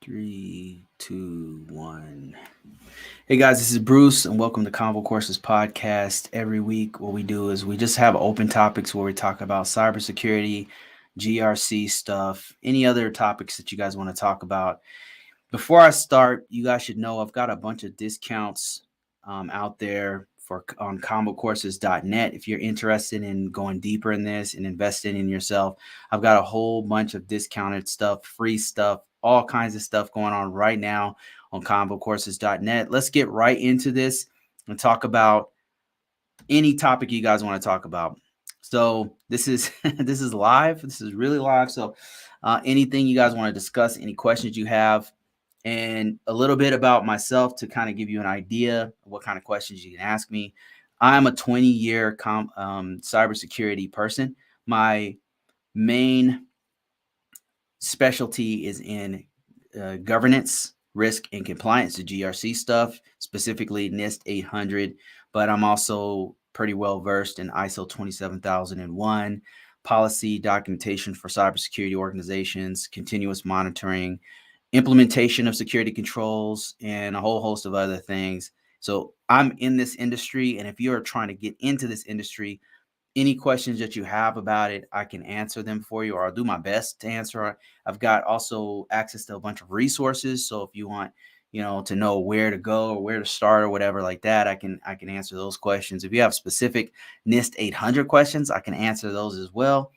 Three, two, one. Hey guys, this is Bruce, and welcome to Convocourses podcast. Every week, what we do is we just have open topics where we talk about cybersecurity, GRC stuff, any other topics that you guys want to talk about. Before I start, you guys should know I've got a bunch of discounts out there for on Convocourses.net. If you're interested in going deeper in this and investing in yourself, I've got a whole bunch of discounted stuff, free stuff, all kinds of stuff going on right now on Convocourses.net. Let's get right into this and talk about any topic you guys want to talk about. So this is this is live. This is really live. So anything you guys want to discuss, any questions you have, and a little bit about myself to kind of give you an idea of what kind of questions you can ask me. I'm a 20-year cybersecurity person. My main specialty is in governance, risk, and compliance, the GRC stuff, specifically NIST 800, but I'm also pretty well versed in ISO 27001, policy documentation for cybersecurity organizations, continuous monitoring, implementation of security controls, and a whole host of other things. So I'm in this industry, and if you're trying to get into this industry, any questions that you have about it, I can answer them for you, or I'll do my best to answer. I've got also access to a bunch of resources. So if you want, to know where to go or where to start or whatever like that, I can answer those questions. If you have specific NIST 800 questions, I can answer those as well.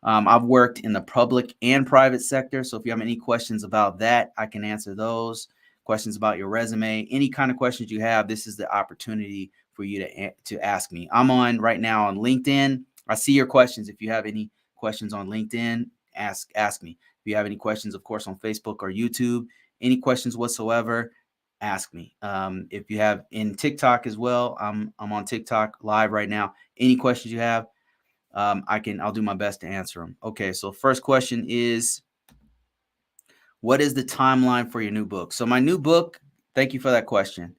I've worked in the public and private sector. So if you have any questions about that, I can answer those. Questions about your resume, any kind of questions you have, this is the opportunity for you to ask me. I'm on right now on LinkedIn. I see your questions. If you have any questions on LinkedIn, ask me. If you have any questions, of course, on Facebook or YouTube, any questions whatsoever, ask me. If you have in TikTok as well, I'm on TikTok live right now. Any questions you have, I'll do my best to answer them. Okay, so first question is, what is the timeline for your new book? So my new book, thank you for that question.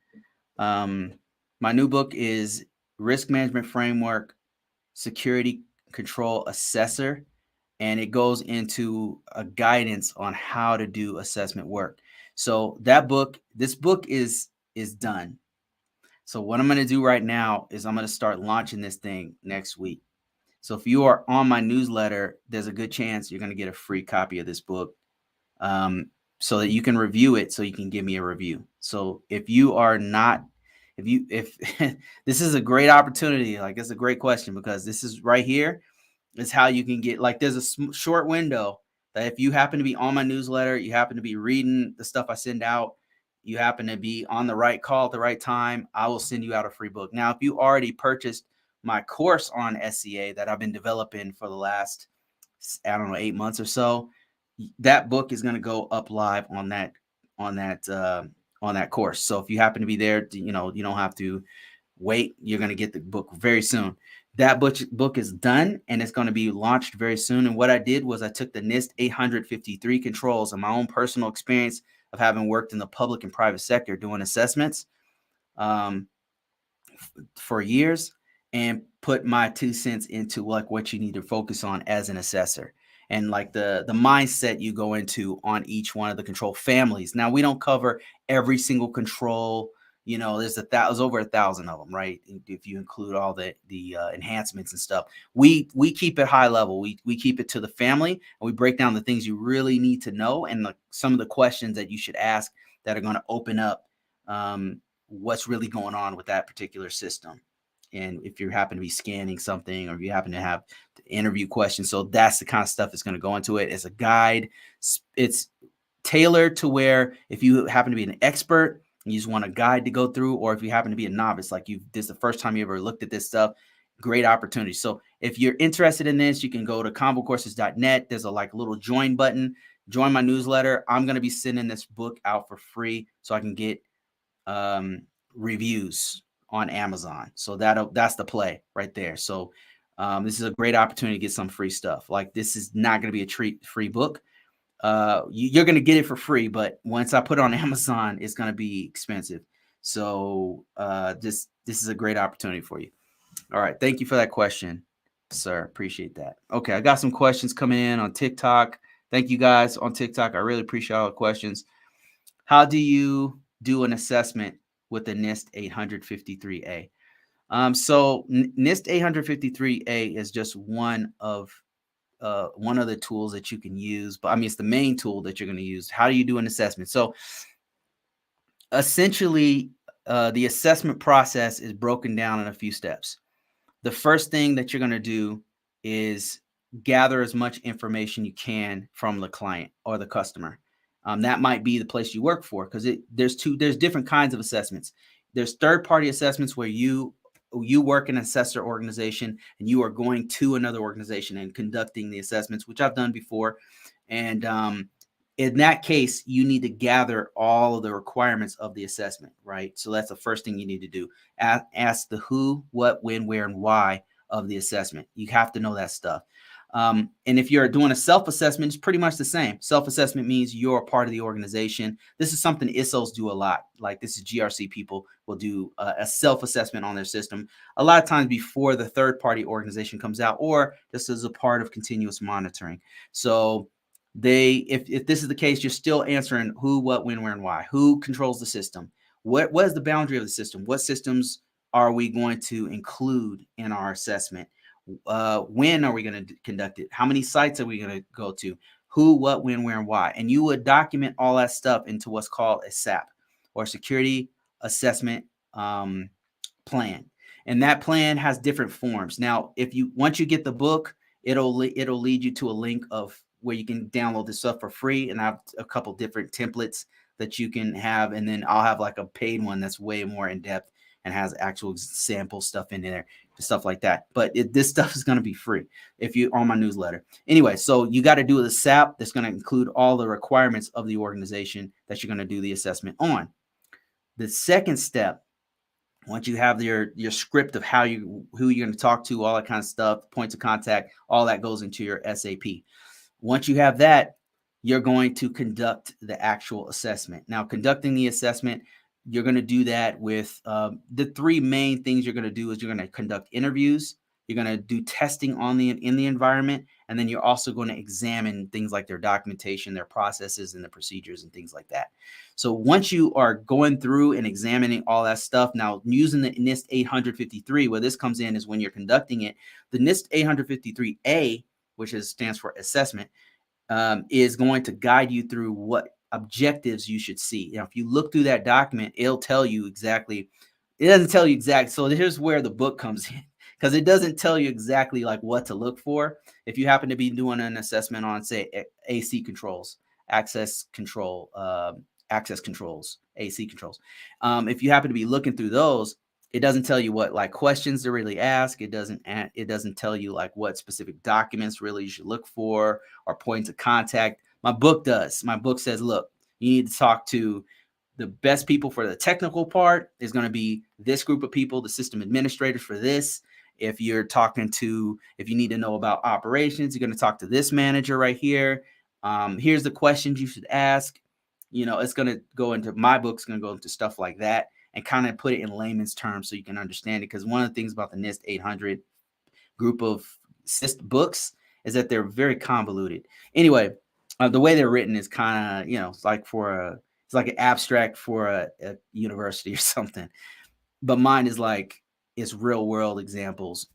My new book is Risk Management Framework, Security Control Assessor, and it goes into a guidance on how to do assessment work. So this book is done. So what I'm going to do right now is I'm going to start launching this thing next week. So if you are on my newsletter, there's a good chance you're going to get a free copy of this book. So that you can review it, so you can give me a review. So if this is a great opportunity, like it's a great question, because this is right here is how you can get, like, there's a short window that if you happen to be on my newsletter, you happen to be reading the stuff I send out, you happen to be on the right call at the right time, I will send you out a free book. Now, if you already purchased my course on SCA that I've been developing for the last, 8 months or so, that book is going to go up live on that course. So if you happen to be there, you don't have to wait. You're going to get the book very soon. That book is done, and it's going to be launched very soon. And what I did was I took the NIST 853 controls and my own personal experience of having worked in the public and private sector doing assessments for years, and put my 2 cents into like what you need to focus on as an assessor, and like the mindset you go into on each one of the control families. Now, we don't cover every single control. There's over 1,000 of them, right? If you include all the enhancements and stuff, we keep it high level. We keep it to the family, and we break down the things you really need to know, and some of the questions that you should ask that are going to open up what's really going on with that particular system. And if you happen to be scanning something, or if you happen to have interview questions. So that's the kind of stuff that's going to go into it as a guide. It's tailored to where if you happen to be an expert and you just want a guide to go through, or if you happen to be a novice, like this is the first time you ever looked at this stuff, great opportunity. So if you're interested in this, you can go to convocourses.net. There's a little join button, join my newsletter. I'm going to be sending this book out for free so I can get reviews on Amazon. So that's the play right there. So this is a great opportunity to get some free stuff. Like, this is not going to be a free book. You're going to get it for free, but once I put it on Amazon, it's going to be expensive. So this is a great opportunity for you. All right. Thank you for that question, sir. Appreciate that. Okay. I got some questions coming in on TikTok. Thank you guys on TikTok. I really appreciate all the questions. How do you do an assessment with the NIST 853A? So NIST 853A is just one of the tools that you can use, but I mean, it's the main tool that you're going to use. How do you do an assessment? So essentially, the assessment process is broken down in a few steps. The first thing that you're going to do is gather as much information you can from the client or the customer. That might be the place you work for, because there's different kinds of assessments. There's third party assessments where you work in an assessor organization and you are going to another organization and conducting the assessments, which I've done before. And in that case, you need to gather all of the requirements of the assessment, right? So that's the first thing you need to do. Ask the who, what, when, where, and why of the assessment. You have to know that stuff. And if you're doing a self-assessment, it's pretty much the same. Self-assessment means you're a part of the organization. This is something ISOs do a lot. Like, this is GRC people will do a self-assessment on their system a lot of times before the third-party organization comes out, or just as a part of continuous monitoring. So if this is the case, you're still answering who, what, when, where, and why. Who controls the system? What is the boundary of the system? What systems are we going to include in our assessment? When are we going to conduct it? How many sites are we going to go to? Who, what, when, where, and why? And you would document all that stuff into what's called a SAP, or Security Assessment Plan. And that plan has different forms. Now, once you get the book, it'll lead you to a link of where you can download this stuff for free. And I have a couple different templates that you can have. And then I'll have like a paid one that's way more in depth and has actual sample stuff in there, stuff like that. But this stuff is going to be free if you're on my newsletter. Anyway, so you got to do the SAP that's going to include all the requirements of the organization that you're going to do the assessment on. The second step, once you have your script of who you're going to talk to, all that kind of stuff, points of contact, all that goes into your SAP. Once you have that, you're going to conduct the actual assessment. Now, conducting the assessment, you're going to do that with the three main things you're going to do is you're going to conduct interviews, you're going to do testing in the environment, and then you're also going to examine things like their documentation, their processes, and the procedures and things like that. So once you are going through and examining all that stuff, now using the NIST 853, where this comes in is when you're conducting it, the NIST 853A, which stands for assessment, is going to guide you through what objectives you should see. Now, if you look through that document, it'll tell you exactly. It doesn't tell you exactly. So here's where the book comes in, because it doesn't tell you exactly like what to look for. If you happen to be doing an assessment on, say, AC controls, access controls, AC controls. If you happen to be looking through those, it doesn't tell you what like questions to really ask. It doesn't tell you like what specific documents really you should look for or points of contact. My book does. My book says, look, you need to talk to the best people for the technical part is going to be this group of people, the system administrators for this. If you need to know about operations, you're going to talk to this manager right here. Here's the questions you should ask. It's going to go into my book's going to go into stuff like that and kind of put it in layman's terms so you can understand it. Because one of the things about the NIST 800 group of books is that they're very convoluted. Anyway, the way they're written is kind of, it's like an abstract for a university or something. But mine is it's real world examples.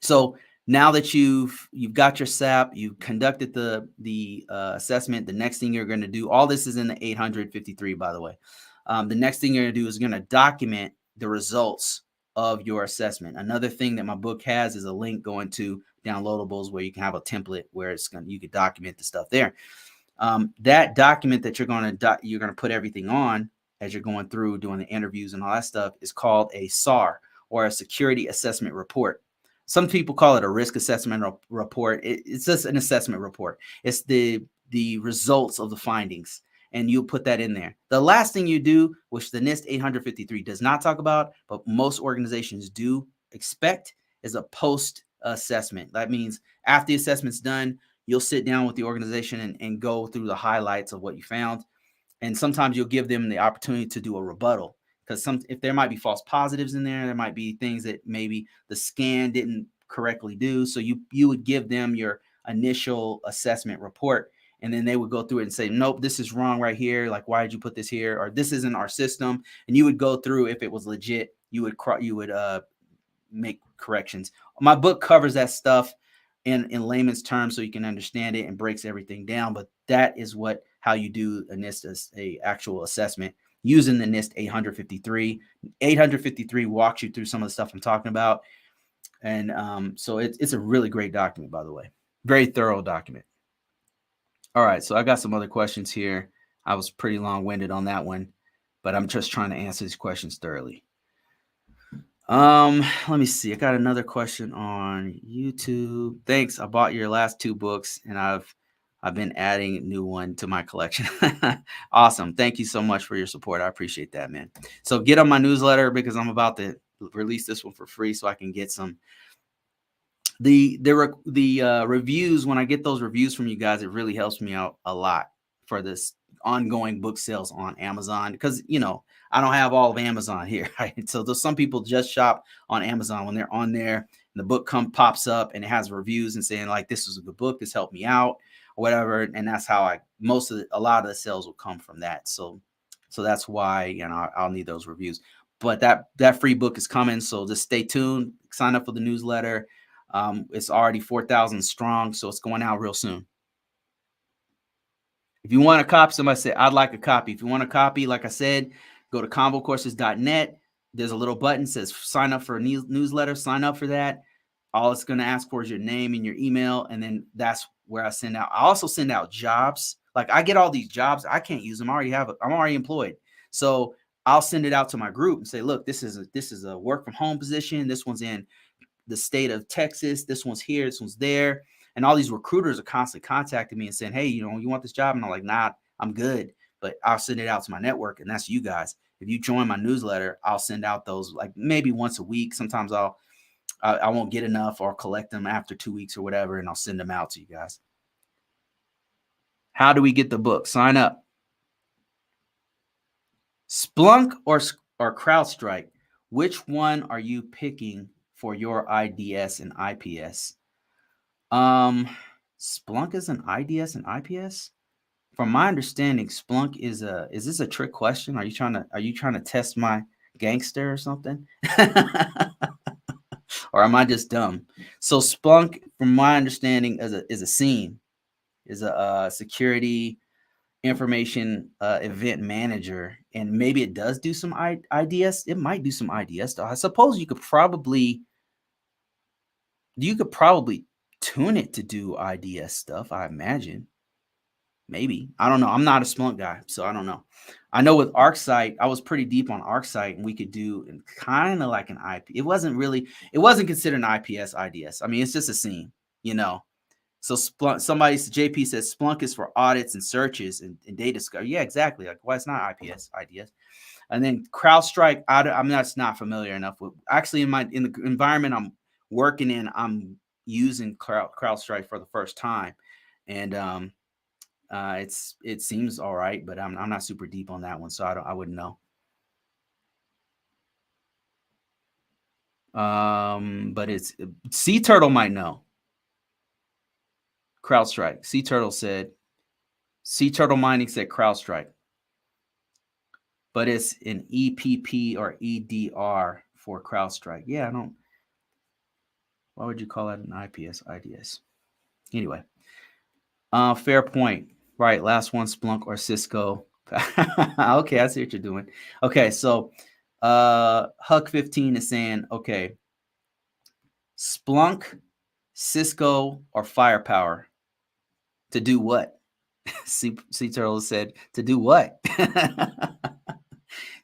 So now that you've got your SAP, you've conducted the assessment, the next thing you're going to do, all this is in the 853, by the way. The next thing you're going to do is you're going to document the results of your assessment. Another thing that my book has is a link going to downloadables where you can have a template where you could document the stuff there. That document that you're going to put everything on as you're going through doing the interviews and all that stuff is called a SAR, or a Security Assessment Report. Some people call it a risk assessment report. It's just an assessment report. It's the results of the findings, and you'll put that in there. The last thing you do, which the NIST 853 does not talk about, but most organizations do expect, is a post assessment. That means after the assessment's done, you'll sit down with the organization and go through the highlights of what you found. And sometimes you'll give them the opportunity to do a rebuttal, because if there might be false positives in there might be things that maybe the scan didn't correctly do. So you would give them your initial assessment report, And then they would go through it and say, nope, this is wrong right here. Like, why did you put this here? Or this isn't our system. And you would go through, if it was legit, you would make corrections. My book covers that stuff in layman's terms so you can understand it and breaks everything down. But that is how you do a NIST, a actual assessment using the NIST 853. 853 walks you through some of the stuff I'm talking about. And so it's a really great document, by the way. Very thorough document. All right, so I got some other questions here. I was pretty long-winded on that one, but I'm just trying to answer these questions thoroughly. Let me see. I got another question on YouTube. Thanks. I bought your last 2 books, and I've been adding a new one to my collection. Awesome. Thank you so much for your support. I appreciate that, man. So get on my newsletter because I'm about to release this one for free so I can get some. The reviews, when I get those reviews from you guys, it really helps me out a lot for this ongoing book sales on Amazon, because I don't have all of Amazon here, right? So there's some people just shop on Amazon. When they're on there and the book pops up and it has reviews and saying like, this was a good book, this helped me out, or whatever. And that's how a lot of the sales will come from that. So that's why I'll need those reviews. But that free book is coming, so just stay tuned. Sign up for the newsletter. It's already 4,000 strong, so it's going out real soon. If you want a copy, somebody said, I'd like a copy. If you want a copy, like I said, go to convocourses.net. There's a little button that says sign up for a newsletter. Sign up for that. All it's going to ask for is your name and your email, and then that's where I send out. I also send out jobs. Like, I get all these jobs. I can't use them. I'm already employed. So I'll send it out to my group and say, look, this is a work from home position. This one's in the state of Texas. This one's here. This one's there. And all these recruiters are constantly contacting me and saying, hey, you want this job? And I'm like, nah, I'm good. But I'll send it out to my network, and that's you guys. If you join my newsletter, I'll send out those like maybe once a week. Sometimes I won't get enough, or collect them after 2 weeks or whatever, and I'll send them out to you guys. How do we get the book? Sign up. Splunk or CrowdStrike? Which one are you picking for your IDS and IPS? Splunk is an IDS and IPS? From my understanding, Splunk is this a trick question? Are you trying to test my gangster or something? Or am I just dumb? So Splunk, from my understanding, is a SIEM, is a security information event manager, and maybe it does do some IDS. It might do some IDS though. I suppose you could probably tune it to do IDS stuff, I imagine. Maybe. I don't know. I'm not a Splunk guy, so I don't know. I know with ArcSight, I was pretty deep on ArcSight, and we could do kind of like an IP. It wasn't considered an IPS IDS. I mean, it's just a SIEM, So Splunk, JP says Splunk is for audits and searches and data discovery. Yeah, exactly. Like, why it's not IPS IDS. And then CrowdStrike, I'm not familiar enough with. Actually, in the environment I'm working in, I'm using CrowdStrike for the first time, and it seems all right, but I'm not super deep on that one, so I wouldn't know. But it's Sea Turtle might know. CrowdStrike. Sea Turtle Mining said CrowdStrike, but it's an EPP or EDR for CrowdStrike. Yeah, I don't. Why would you call that an IPS IDS? Anyway, fair point. Right, last one, Splunk or Cisco. Okay, I see what you're doing. Okay, so Huck15 is saying, okay, Splunk, Cisco, or Firepower. To do what? Sea Turtle said, to do what?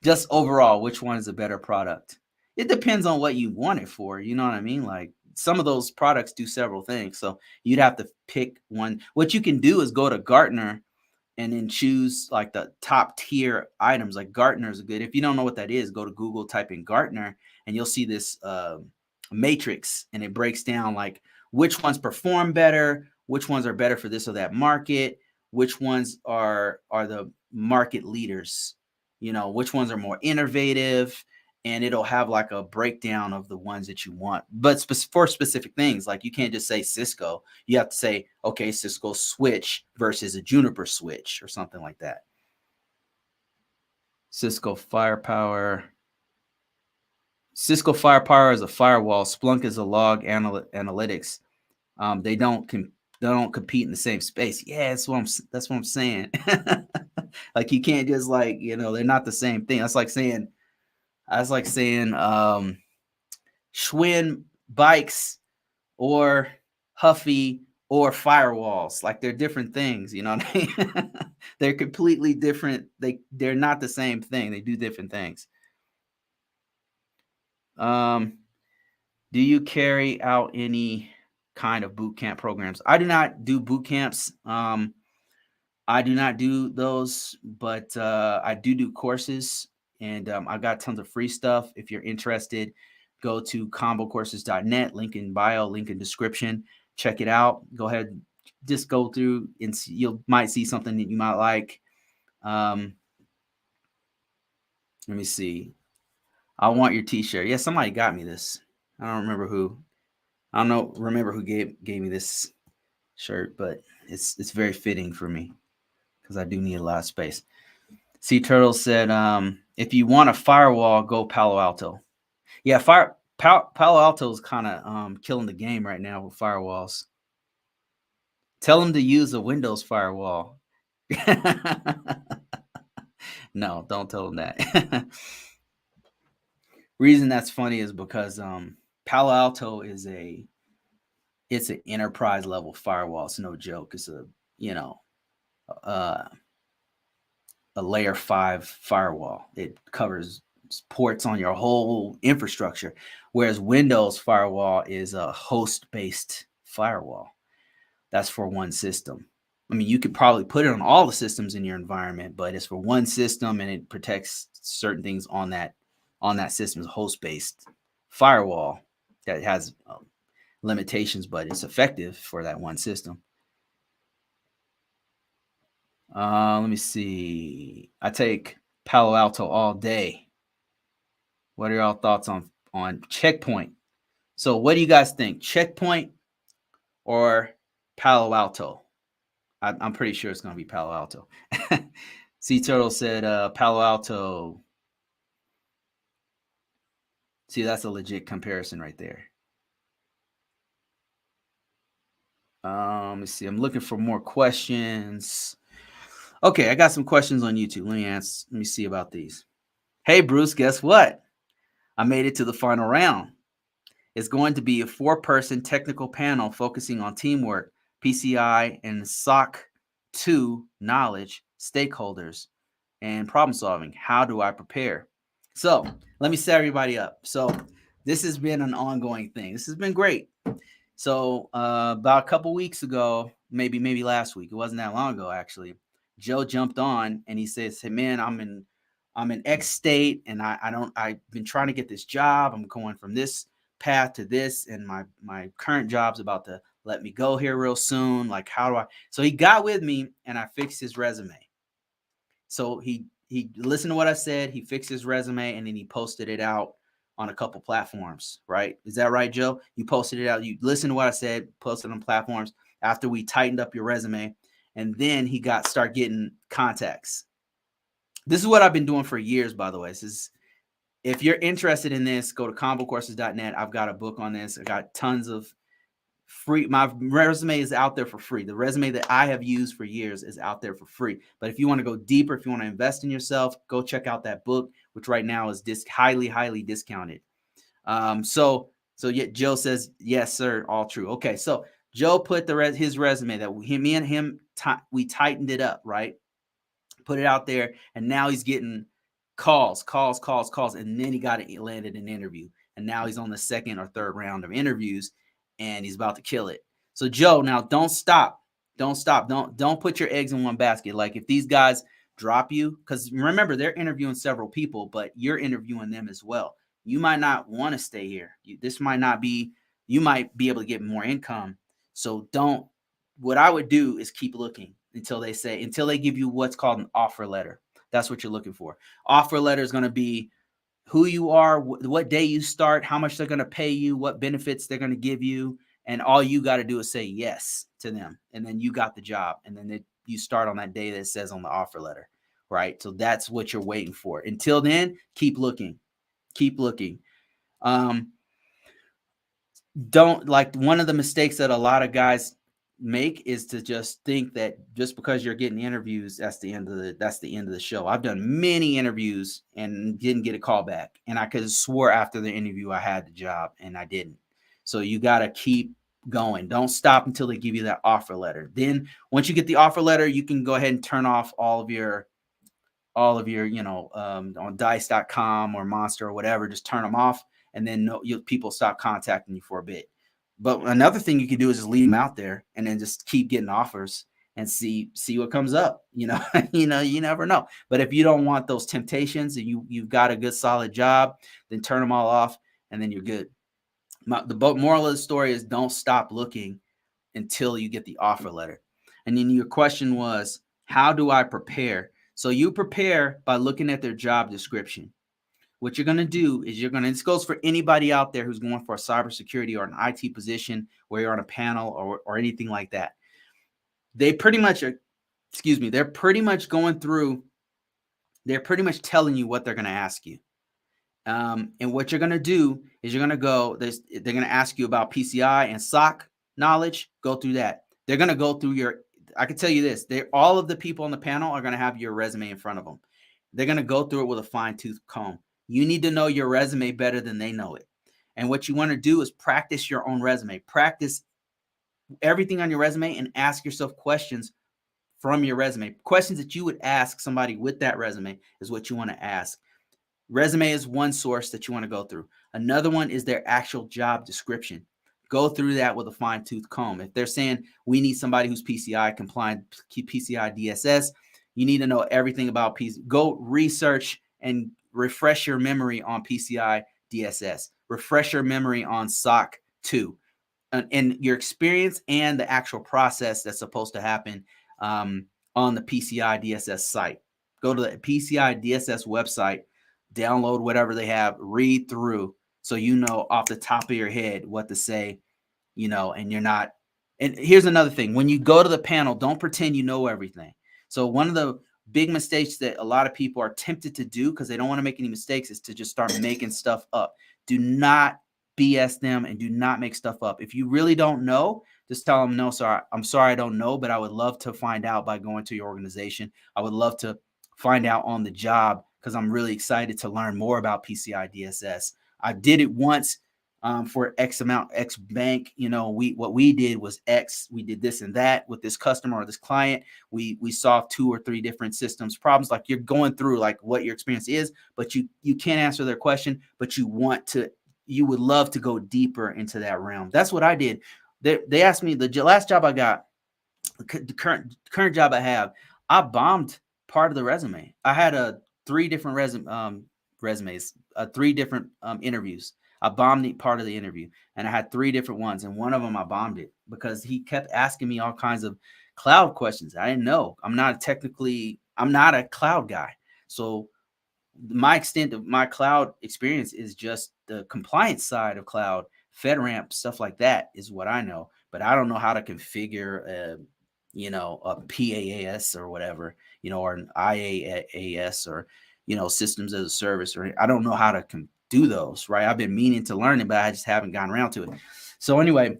Just overall, which one is a better product? It depends on what you want it for. You know what I mean? Like, some of those products do several things. So you'd have to pick one. What you can do is go to Gartner and then choose like the top tier items. Like Gartner is good. If you don't know what that is, go to Google, type in Gartner, and you'll see this matrix, and it breaks down like which ones perform better, which ones are better for this or that market, which ones are the market leaders, which ones are more innovative, and it'll have like a breakdown of the ones that you want. But for specific things, like you can't just say Cisco. You have to say, okay, Cisco switch versus a Juniper switch or something like that. Cisco Firepower. Cisco Firepower is a firewall. Splunk is a log analytics. They don't compete in the same space. Yeah, that's what I'm saying. Like you can't just like, they're not the same thing. That's like saying Schwinn bikes or Huffy or firewalls. Like they're different things, you know what I mean? They're completely different. They're not the same thing. They do different things. Do you carry out any kind of boot camp programs? I do not do boot camps. I do not do those, but I do courses, and I got tons of free stuff. If you're interested, go to convocourses.net, link in bio, link in description. Check it out. Go ahead, just go through and you might see something that you might like. Let me see. I want your t-shirt. Yeah, somebody got me this. I don't remember who. I don't remember who gave me this shirt, but it's very fitting for me because I do need a lot of space. Sea Turtle said, if you want a firewall, go Palo Alto. Yeah, Palo Alto is kind of killing the game right now with firewalls. Tell them to use a Windows firewall. No, don't tell them that. Reason that's funny is because Palo Alto is it's an enterprise level firewall. It's no joke. It's a layer 5 firewall. It covers ports on your whole infrastructure, whereas Windows firewall is a host-based firewall. That's for one system. I mean, you could probably put it on all the systems in your environment, but it's for one system and it protects certain things on that system's host-based firewall that has limitations, but it's effective for that one system. Let me see. I take Palo Alto all day. What are y'all thoughts on Checkpoint? So what do you guys think? Checkpoint or Palo Alto? I'm pretty sure it's going to be Palo Alto. Sea Turtle said Palo Alto. See, that's a legit comparison right there. Let me see. I'm looking for more questions. Okay, I got some questions on YouTube. Let me see about these. Hey, Bruce, guess what? I made it to the final round. It's going to be a 4-person technical panel focusing on teamwork, PCI, and SOC 2 knowledge, stakeholders, and problem solving. How do I prepare? So let me set everybody up. So this has been an ongoing thing. This has been great. So about a couple weeks ago, maybe last week, it wasn't that long ago actually, Joe jumped on and he says, "Hey man, I'm in X state and I've been trying to get this job. I'm going from this path to this, and my current job's about to let me go here real soon. Like, how do I?" So he got with me and I fixed his resume. So he listened to what I said, he fixed his resume, and then he posted it out on a couple platforms, right? Is that right, Joe? You posted it out. You listened to what I said, posted on platforms after we tightened up your resume, and then he start getting contacts. This is what I've been doing for years, by the way. If you're interested in this, go to convocourses.net. I've got a book on this. I got tons of free. My resume is out there for free. The resume that I have used for years is out there for free. But if you want to go deeper, if you want to invest in yourself, go check out that book, which right now is highly discounted. So yeah, Joe says, yes, sir, all true. Okay, so Joe put his resume that me and him, we tightened it up, right? Put it out there, and now he's getting calls, and then he landed an interview, and now he's on the second or third round of interviews, and he's about to kill it. So Joe, now don't stop. Don't put your eggs in one basket. Like if these guys drop you, because remember they're interviewing several people, but you're interviewing them as well. You might not want to stay here. This might not be. You might be able to get more income. So don't. What I would do is keep looking until they give you what's called an offer letter. That's what you're looking for. Offer letter is going to be who you are, what day you start, how much they're going to pay you, what benefits they're going to give you, and all you got to do is say yes to them, and then you got the job, and then you start on that day that it says on the offer letter, right? So that's what you're waiting for. Until then, keep looking, keep looking. Um, don't, like, one of the mistakes that a lot of guys make is to just think that just because you're getting interviews, that's the end of the show. I've done many interviews and didn't get a call back, and I could have swore after the interview I had the job, and I didn't. So you got to keep going. Don't stop until they give you that offer letter. Then once you get the offer letter, you can go ahead and turn off all of your, on dice.com or Monster or whatever, just turn them off, and then people stop contacting you for a bit. But another thing you can do is just leave them out there and then just keep getting offers and see what comes up. You never know. But if you don't want those temptations and you've got a good solid job, then turn them all off and then you're good. The moral of the story is don't stop looking until you get the offer letter. And then your question was, how do I prepare? So you prepare by looking at their job description. What you're going to do is this goes for anybody out there who's going for a cybersecurity or an IT position where you're on a panel or anything like that. They pretty much are, they're pretty much telling you what they're going to ask you. And what you're going to do is they're going to ask you about PCI and SOC knowledge. Go through that. They're going to go through I can tell you this, all of the people on the panel are going to have your resume in front of them. They're going to go through it with a fine-tooth comb. You need to know your resume better than they know it. And what you want to do is practice your own resume. Practice everything on your resume and ask yourself questions from your resume. Questions that you would ask somebody with that resume is what you want to ask. Resume is one source that you want to go through. Another one is their actual job description. Go through that with a fine-tooth comb. If they're saying we need somebody who's PCI compliant, PCI DSS, you need to know everything about PCI. Go research and refresh your memory on PCI DSS. Refresh your memory on SOC 2. And your experience and the actual process that's supposed to happen on the PCI DSS site. Go to the PCI DSS website, download whatever they have, read through, so you know off the top of your head what to say, and you're not. And here's another thing. When you go to the panel, don't pretend you know everything. So one of the big mistakes that a lot of people are tempted to do because they don't want to make any mistakes is to just start making stuff up. Do not BS them and do not make stuff up. If you really don't know, just tell them, no, sorry, I'm sorry, I don't know, but I would love to find out by going to your organization. I would love to find out on the job because I'm really excited to learn more about PCI DSS. I did it once for X amount, X bank. What we did was X. We did this and that with this customer or this client. We solved 2 or 3 different systems problems. Like, you're going through like what your experience is, but you can't answer their question, but you would love to go deeper into that realm. That's what I did. They asked me, the last job I got, the current job I have, I bombed part of the resume. I had 3 different resumes, 3 different interviews. I bombed part of the interview, and I had 3 different ones, and one of them I bombed it because he kept asking me all kinds of cloud questions. I didn't know. I'm not a cloud guy. So my extent of my cloud experience is just the compliance side of cloud, FedRAMP, stuff like that is what I know. But I don't know how to configure a PAAS or whatever, or an IaaS or, systems as a service, or I don't know how to do those, right? I've been meaning to learn it, but I just haven't gotten around to it. So anyway,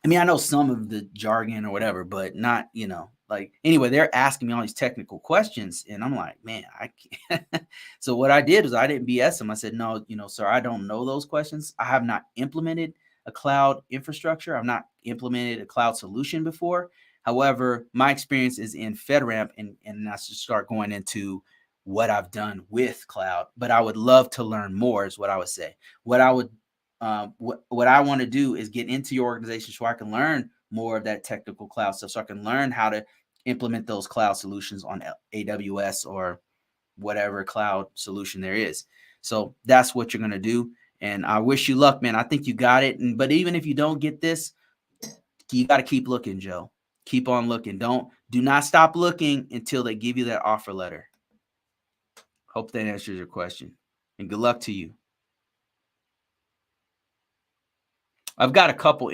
I know some of the jargon or whatever, but not, anyway, they're asking me all these technical questions and I'm like, man, I can't. So what I did was I didn't BS them. I said, no, sir, I don't know those questions. I have not implemented a cloud infrastructure. I've not implemented a cloud solution before. However, my experience is in FedRAMP, and that's just start going into what I've done with cloud, but I would love to learn more is what I would say. What I want to do is get into your organization so I can learn more of that technical cloud stuff, so I can learn how to implement those cloud solutions on AWS or whatever cloud solution there is. So that's what you're going to do. And I wish you luck, man. I think you got it. But even if you don't get this, you got to keep looking, Joe. Keep on looking. Do not stop looking until they give you that offer letter. Hope that answers your question. and good luck to you. I've got a couple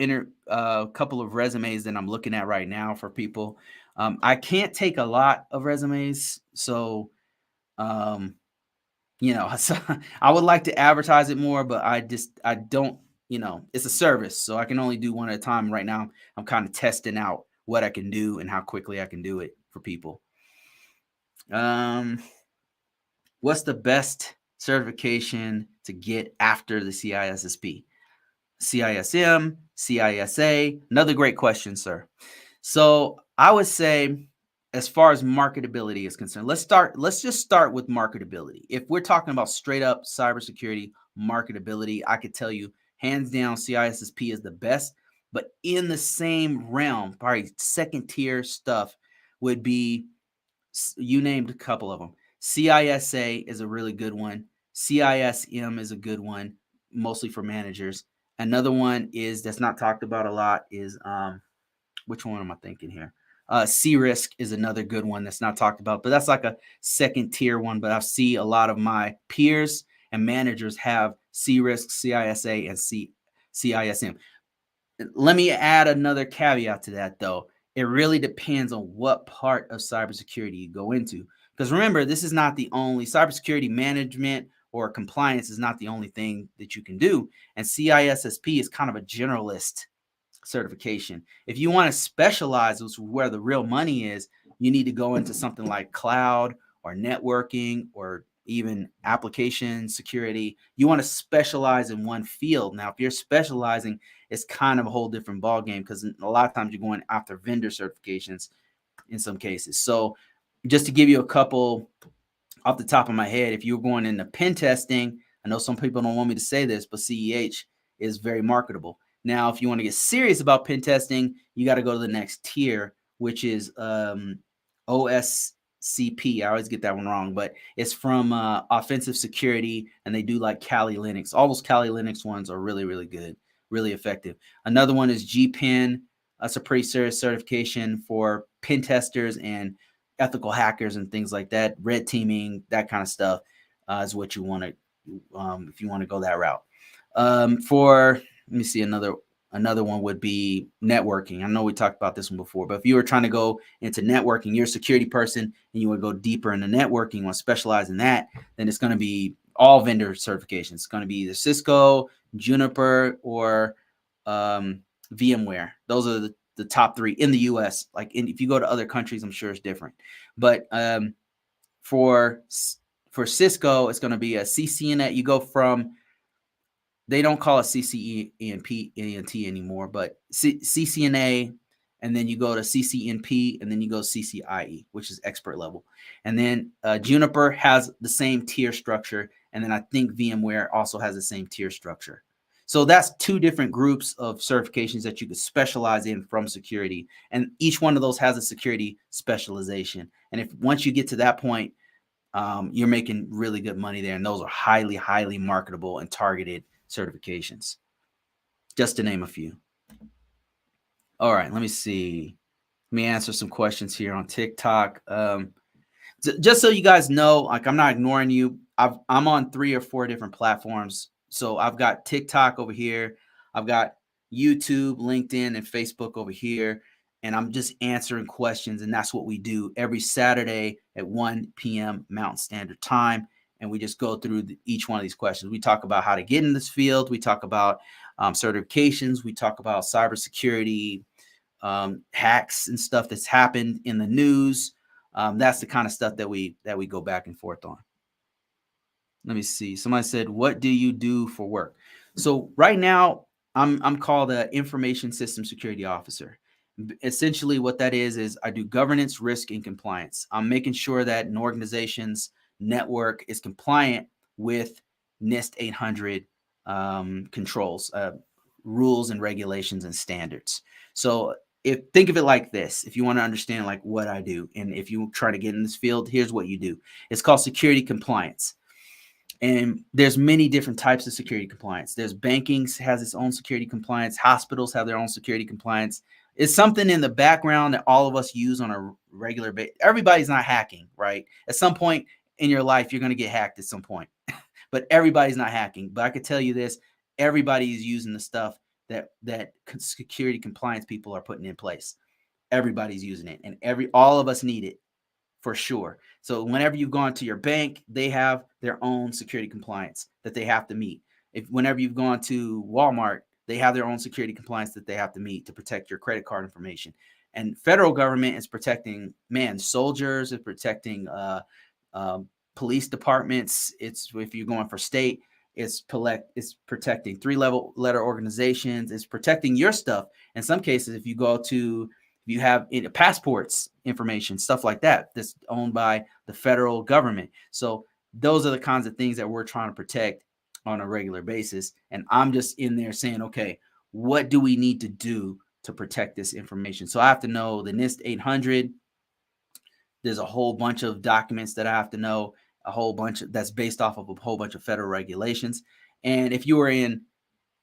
of resumes that I'm looking at right now for people. I can't take a lot of resumes, so um, so I would like to advertise it more, but I don't. It's a service, so I can only do one at a time. Right now, I'm kind of testing out what I can do and how quickly I can do it for people. What's the best certification to get after the CISSP? CISM, CISA? Another great question, sir. So I would say, as far as marketability is concerned, let's just start with marketability. If we're talking about straight up cybersecurity marketability, I could tell you hands down CISSP is the best. But in the same realm, probably second tier stuff would be, you named a couple of them. CISA is a really good one. CISM is a good one, mostly for managers. Another one is that's not talked about a lot is which one am I thinking here? C-Risk is another good one that's not talked about, but that's like a second tier one. But I see a lot of my peers and managers have C-Risk, CISA, and CISM. Let me add another caveat to that, though. It really depends on what part of cybersecurity you go into. Because remember, this is not the only cybersecurity management or compliance is not the only thing that you can do. And CISSP is kind of a generalist certification. If you want to specialize, which is where the real money is, you need to go into something like cloud or networking or even application security. You want to specialize in one field. Now, if you're specializing, it's kind of a whole different ball game because a lot of times you're going after vendor certifications in some cases. So just to give you a couple off the top of my head, if you're going into pen testing, I know some people don't want me to say this, but CEH is very marketable. Now, if you want to get serious about pen testing, you got to go to the next tier, which is OSCP. I always get that one wrong, but it's from Offensive Security, and they do like Kali Linux. All those Kali Linux ones are really, really good, really effective. Another one is GPen. That's a pretty serious certification for pen testers and ethical hackers and things like that. Red teaming, that kind of stuff is what you want to, if you want to go that route. For let me see, another one would be networking. I know we talked about this one before, but if you were trying to go into networking, you're a security person and you want to go deeper into networking, you want to specialize in that, then it's going to be all vendor certifications. It's going to be either Cisco, Juniper, or VMware. Those are the top three in the US. If you go to other countries, I'm sure it's different. But for Cisco, it's going to be a CCNA. You go from, they don't call it CCENT anymore, but CCNA, and then you go to CCNP, and then you go CCIE, which is expert level. And then Juniper has the same tier structure, and then I think VMware also has the same tier structure. So that's two different groups of certifications that you could specialize in from security, and each one of those has a security specialization. And if once you get to that point, you're making really good money there, and those are highly, highly marketable and targeted certifications, just to name a few. All right, let me see. Let me answer some questions here on TikTok. Just so you guys know, like, I'm not ignoring you. I'm on 3 or 4 different platforms. So I've got TikTok over here. I've got YouTube, LinkedIn, and Facebook over here. And I'm just answering questions. And that's what we do every Saturday at 1 p.m. Mountain Standard Time. And we just go through each one of these questions. We talk about how to get in this field. We talk about certifications. We talk about cybersecurity, hacks and stuff that's happened in the news. That's the kind of stuff that we go back and forth on. Let me see. Somebody said, "What do you do for work?" So right now, I'm called an information system security officer. Essentially, what that is I do governance, risk, and compliance. I'm making sure that an organization's network is compliant with NIST 800 controls, rules, and regulations and standards. So think of it like this. If you want to understand like what I do, and if you try to get in this field, here's what you do. It's called security compliance. And there's many different types of security compliance. There's banking has its own security compliance. Hospitals have their own security compliance. It's something in the background that all of us use on a regular basis. Everybody's not hacking, right? At some point in your life, you're going to get hacked at some point. but everybody's not hacking. But I could tell you this: everybody is using the stuff that security compliance people are putting in place. Everybody's using it, and all of us need it for sure. So whenever you've gone to your bank, they have their own security compliance that they have to meet. If whenever you've gone to Walmart, they have their own security compliance that they have to meet to protect your credit card information. And federal government is protecting, man, soldiers, is protecting police departments. It's if you're going for state, it's protecting letter organizations. It's protecting your stuff. In some cases, if you go to if you have passports information, stuff like that, that's owned by the federal government. So those are the kinds of things that we're trying to protect on a regular basis. And I'm just in there saying, okay, what do we need to do to protect this information? So I have to know the NIST 800. There's a whole bunch of documents that I have to know, that's based off of a whole bunch of federal regulations. And if you were in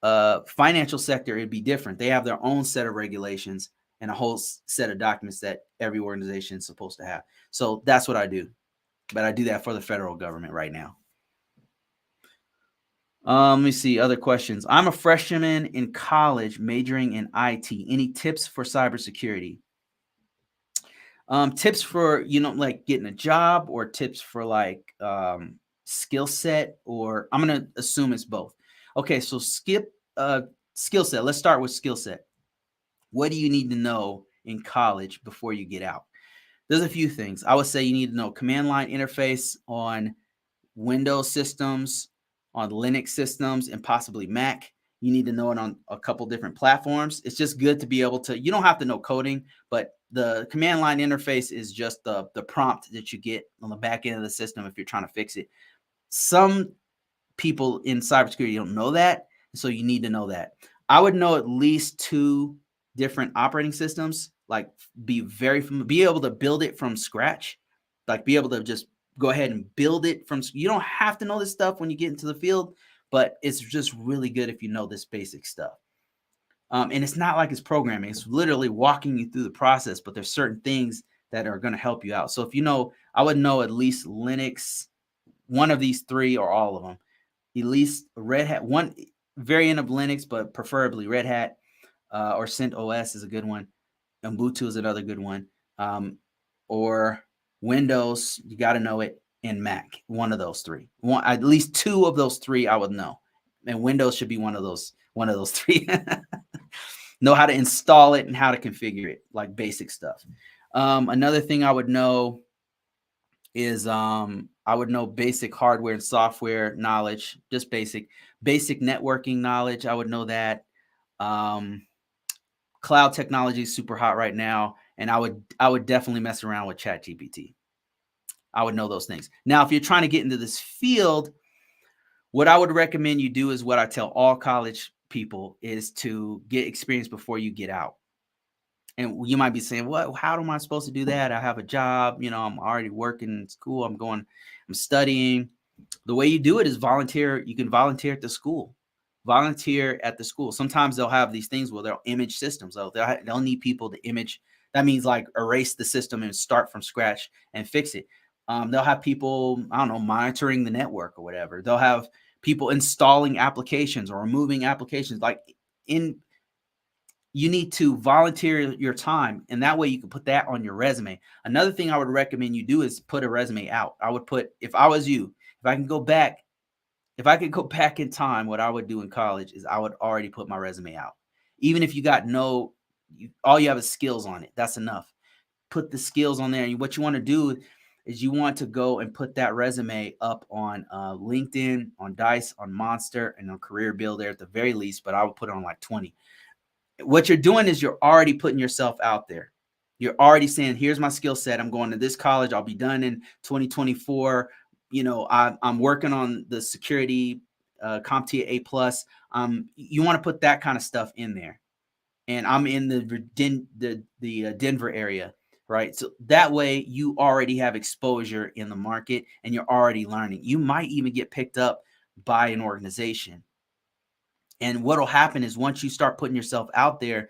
financial sector, it'd be different. They have their own set of regulations and a whole set of documents that every organization is supposed to have. So that's what I do. But I do that for the federal government right now. Let me see other questions. I'm a freshman in college majoring in IT. Any tips for cybersecurity? Tips for, like getting a job, or tips for like skill set, or I'm going to assume it's both. Okay, so skill set. Let's start with skill set. What do you need to know in college before you get out? There's a few things. I would say you need to know command line interface on Windows systems, on Linux systems, and possibly Mac. You need to know it on a couple different platforms. It's just good to be able to, you don't have to know coding, but the command line interface is just the prompt that you get on the back end of the system if you're trying to fix it. Some people in cybersecurity don't know that, so you need to know that. I would know at least 2 different operating systems, like be able to build it from scratch, like be able to just go ahead and build it from. You don't have to know this stuff when you get into the field, but it's just really good if you know this basic stuff. And it's not like it's programming; it's literally walking you through the process. But there's certain things that are going to help you out. So if I would know at least Linux, one of these 3 or all of them. At least Red Hat, one variant of Linux, but preferably Red Hat, or CentOS is a good one. Ubuntu is another good one. Or Windows, you got to know it, and Mac, one of those 3. At least 2 of those 3 I would know. And Windows should be one of those 3. Know how to install it and how to configure it, like basic stuff. Another thing I would know is I would know basic hardware and software knowledge, just basic networking knowledge. I would know that. Cloud technology is super hot right now, and I would definitely mess around with ChatGPT. I would know those things. Now, if you're trying to get into this field, what I would recommend you do is what I tell all college people, is to get experience before you get out. And you might be saying, "What? How am I supposed to do that? I have a job. I'm already working in school. I'm studying." The way you do it is volunteer. You can volunteer at the school. Volunteer at the school. Sometimes they'll have these things where they'll image systems. They'll need people to image. That means like erase the system and start from scratch and fix it. They'll have people, I don't know, monitoring the network or whatever. They'll have people installing applications or removing applications. You need to volunteer your time, and that way you can put that on your resume. Another thing I would recommend you do is put a resume out. I would put, if I was you, if I could go back in time, what I would do in college is I would already put my resume out. Even if you got all you have is skills on it, that's enough. Put the skills on there. And what you want to do is you want to go and put that resume up on LinkedIn, on Dice, on Monster, and on Career Builder at the very least, but I would put it on like 20. What you're doing is you're already putting yourself out there. You're already saying, here's my skill set. I'm going to this college. I'll be done in 2024. I'm working on the security CompTIA A+. You want to put that kind of stuff in there. And I'm in the Denver area, right? So that way you already have exposure in the market and you're already learning. You might even get picked up by an organization. And what'll happen is once you start putting yourself out there,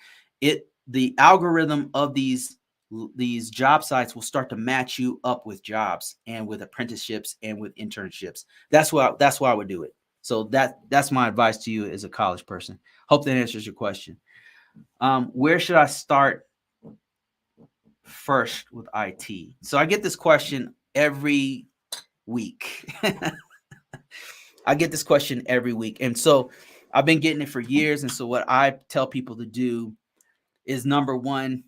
the algorithm of these these job sites will start to match you up with jobs and with apprenticeships and with internships. That's why I would do it. So that's my advice to you as a college person. Hope that answers your question. Where should I start first with IT? So I get this question every week. I get this question every week. And so I've been getting it for years. And so what I tell people to do is number one,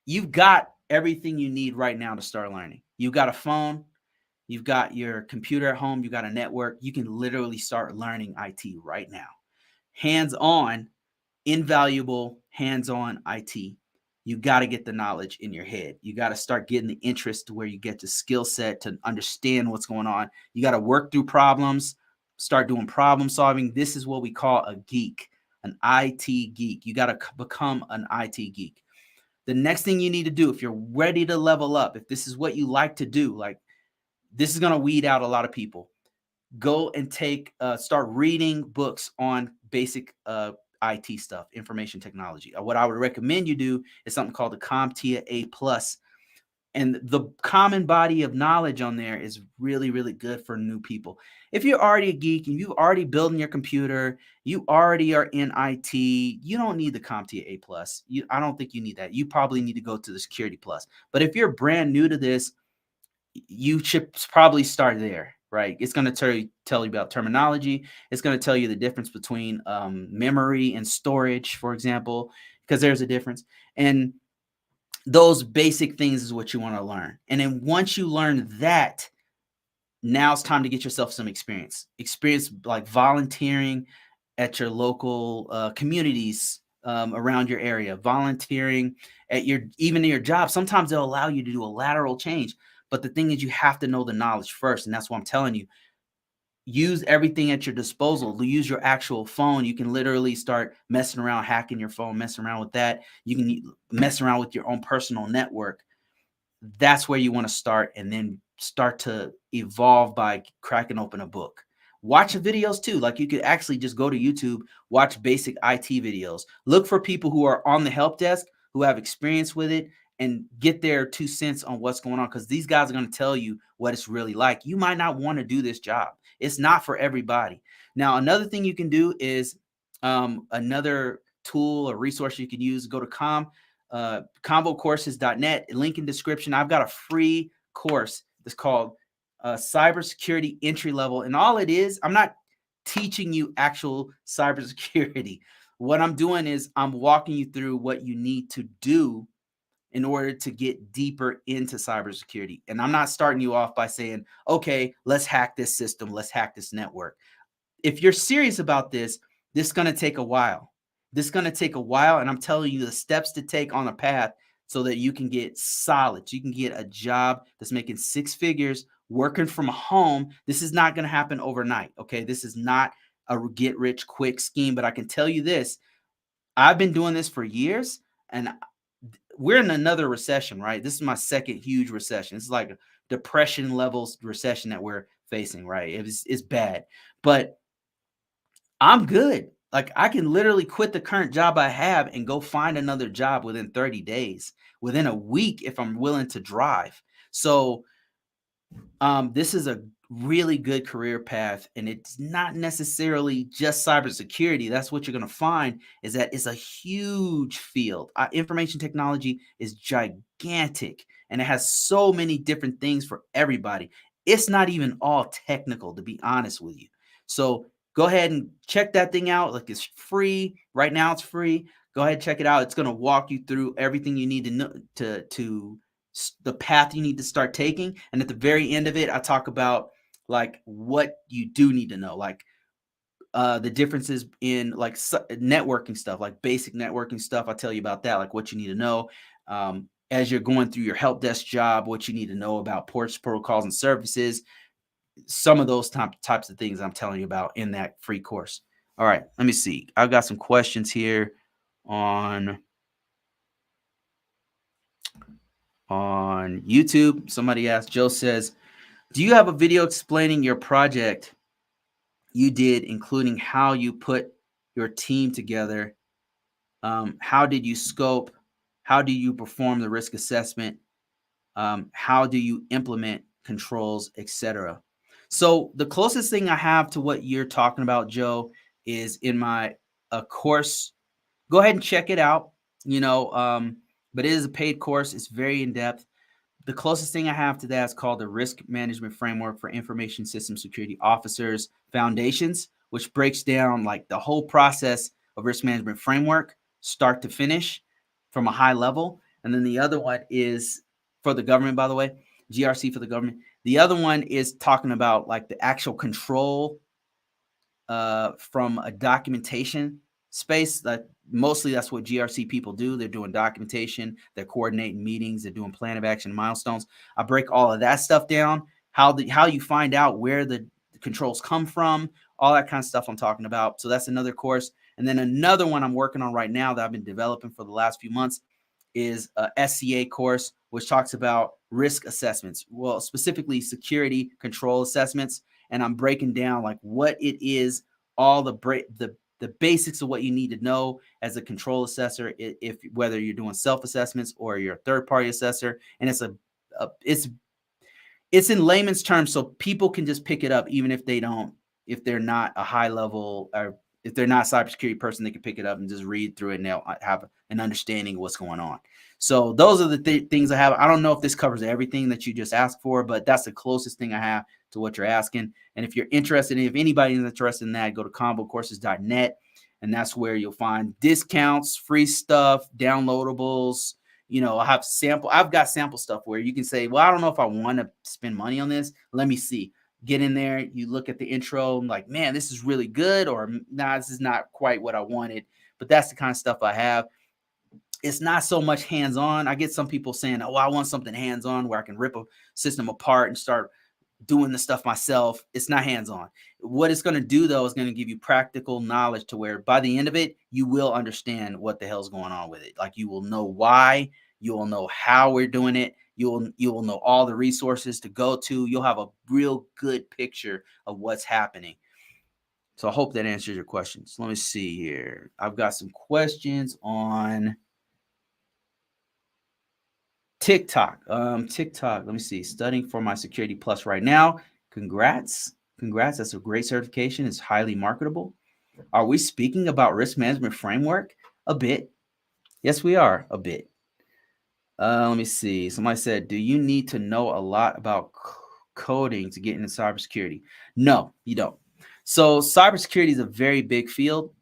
you've got everything you need right now to start learning. You've got a phone, you've got your computer at home, you've got a network. You can literally start learning IT right now. Hands on, invaluable hands on IT. You got to get the knowledge in your head. You got to start getting the interest to where you get the skill set to understand what's going on. You got to work through problems, start doing problem solving. This is what we call a geek, an IT geek. You got to become an IT geek. The next thing you need to do, if you're ready to level up, if this is what you like to do, like this is going to weed out a lot of people. Go and start reading books on basic IT stuff, information technology. What I would recommend you do is something called the CompTIA A plus. And the common body of knowledge on there is really, really good for new people. If you're already a geek and you've already built your computer, you already are in IT, you don't need the CompTIA A plus. I don't think you need that. You probably need to go to the Security Plus. But if you're brand new to this, you should probably start there, right? It's going to tell you about terminology. It's going to tell you the difference between memory and storage, for example, because there's a difference. And those basic things is what you want to learn. And then once you learn that, now it's time to get yourself some experience. Experience like volunteering at your local communities around your area, volunteering at even in your job. Sometimes they'll allow you to do a lateral change. But the thing is, you have to know the knowledge first. And that's what I'm telling you. Use everything at your disposal. Use your actual phone. You can literally start messing around, hacking your phone, messing around with that. You can mess around with your own personal network. That's where you want to start, and then start to evolve by cracking open a book. Watch the videos too. Like you could actually just go to YouTube, watch basic IT videos. Look for people who are on the help desk who have experience with it and get their 2 cents on what's going on, because these guys are going to tell you what it's really like. You might not want to do this job. It's not for everybody. Now, another thing you can do is another tool or resource you can use, go to convocourses.net, link in description. I've got a free course that's called cybersecurity entry level. And all it is, I'm not teaching you actual cybersecurity. What I'm doing is I'm walking you through what you need to do in order to get deeper into cybersecurity. And I'm not starting you off by saying, okay, let's hack this system, let's hack this network. If you're serious about this, this is going to take a while. This is going to take a while. And I'm telling you the steps to take on a path so that you can get solid. You can get a job that's making 6 figures working from home. This is not going to happen overnight. Okay. This is not a get rich quick scheme, but I can tell you this. I've been doing this for years, and we're in another recession, right? This is my second huge recession. It's like a depression levels recession that we're facing, right? It's bad, but I'm good. Like I can literally quit the current job I have and go find another job within 30 days, within a week, if I'm willing to drive. So this is a really good career path, and it's not necessarily just cybersecurity. That's what you're going to find, is that it's a huge field. Information technology is gigantic, and it has so many different things for everybody. It's not even all technical, to be honest with you. So go ahead and check that thing out. Like, it's free right now. It's free. Go ahead and check it out. It's going to walk you through everything you need to know to the path you need to start taking. And at the very end of it, I talk about like what you do need to know, like the differences in like networking stuff, like basic networking stuff. I'll tell you about that, like what you need to know as you're going through your help desk job, what you need to know about ports, protocols, and services. Some of those types of things I'm telling you about in that free course. All right, let me see. I've got some questions here on YouTube. Somebody asked, Joe says, do you have a video explaining your project you did, including how you put your team together? How did you scope How do you perform the risk assessment? How do you implement controls, etc.? So the closest thing I have to what you're talking about, Joe, is in my course. Go ahead and check it out. But it is a paid course. It's very in depth. The closest thing I have to that is called the Risk Management Framework for Information System Security Officers Foundations, which breaks down like the whole process of risk management framework, start to finish, from a high level. And then the other one is for the government, by the way, GRC for the government. The other one is talking about like the actual control from a documentation space. That mostly that's what GRC people do. They're doing documentation, they're coordinating meetings, they're doing plan of action milestones. I break all of that stuff down. How you find out where the controls come from, all that kind of stuff I'm talking about. So that's another course. And then another one I'm working on right now that I've been developing for the last few months is a SCA course, which talks about risk assessments. Well, specifically security control assessments. And I'm breaking down like what it is, all the basics of what you need to know as a control assessor, if whether you're doing self assessments or you're a third party assessor. And it's in layman's terms, so people can just pick it up, even if they're not a high level, or if they're not a cybersecurity person, they can pick it up and just read through it and they'll have an understanding of what's going on. So those are the things I have. I don't know if this covers everything that you just asked for, but that's the closest thing I have to what you're asking. And if you're interested, if anybody's interested in that, go to convocourses.net, and that's where you'll find discounts, free stuff, downloadables. I've got sample stuff where you can say, well, I don't know if I want to spend money on this. Let me see. Get in there, you look at the intro, and like, man, this is really good, or nah, this is not quite what I wanted. But that's the kind of stuff I have. It's not so much hands-on. I get some people saying, oh, I want something hands-on where I can rip a system apart and start doing the stuff myself. It's not hands-on. What it's going to do, though, is going to give you practical knowledge to where by the end of it, you will understand what the hell's going on with it. Like, you will know why, you will know how we're doing it, you will know all the resources to go to. You'll have a real good picture of what's happening. So I hope that answers your questions. Let me see here. I've got some questions on TikTok. Let me see. Studying for my Security Plus right now. Congrats. That's a great certification. It's highly marketable. Are we speaking about risk management framework? A bit. Yes, we are. A bit. Let me see. Somebody said, do you need to know a lot about coding to get into cybersecurity? No, you don't. So cybersecurity is a very big field.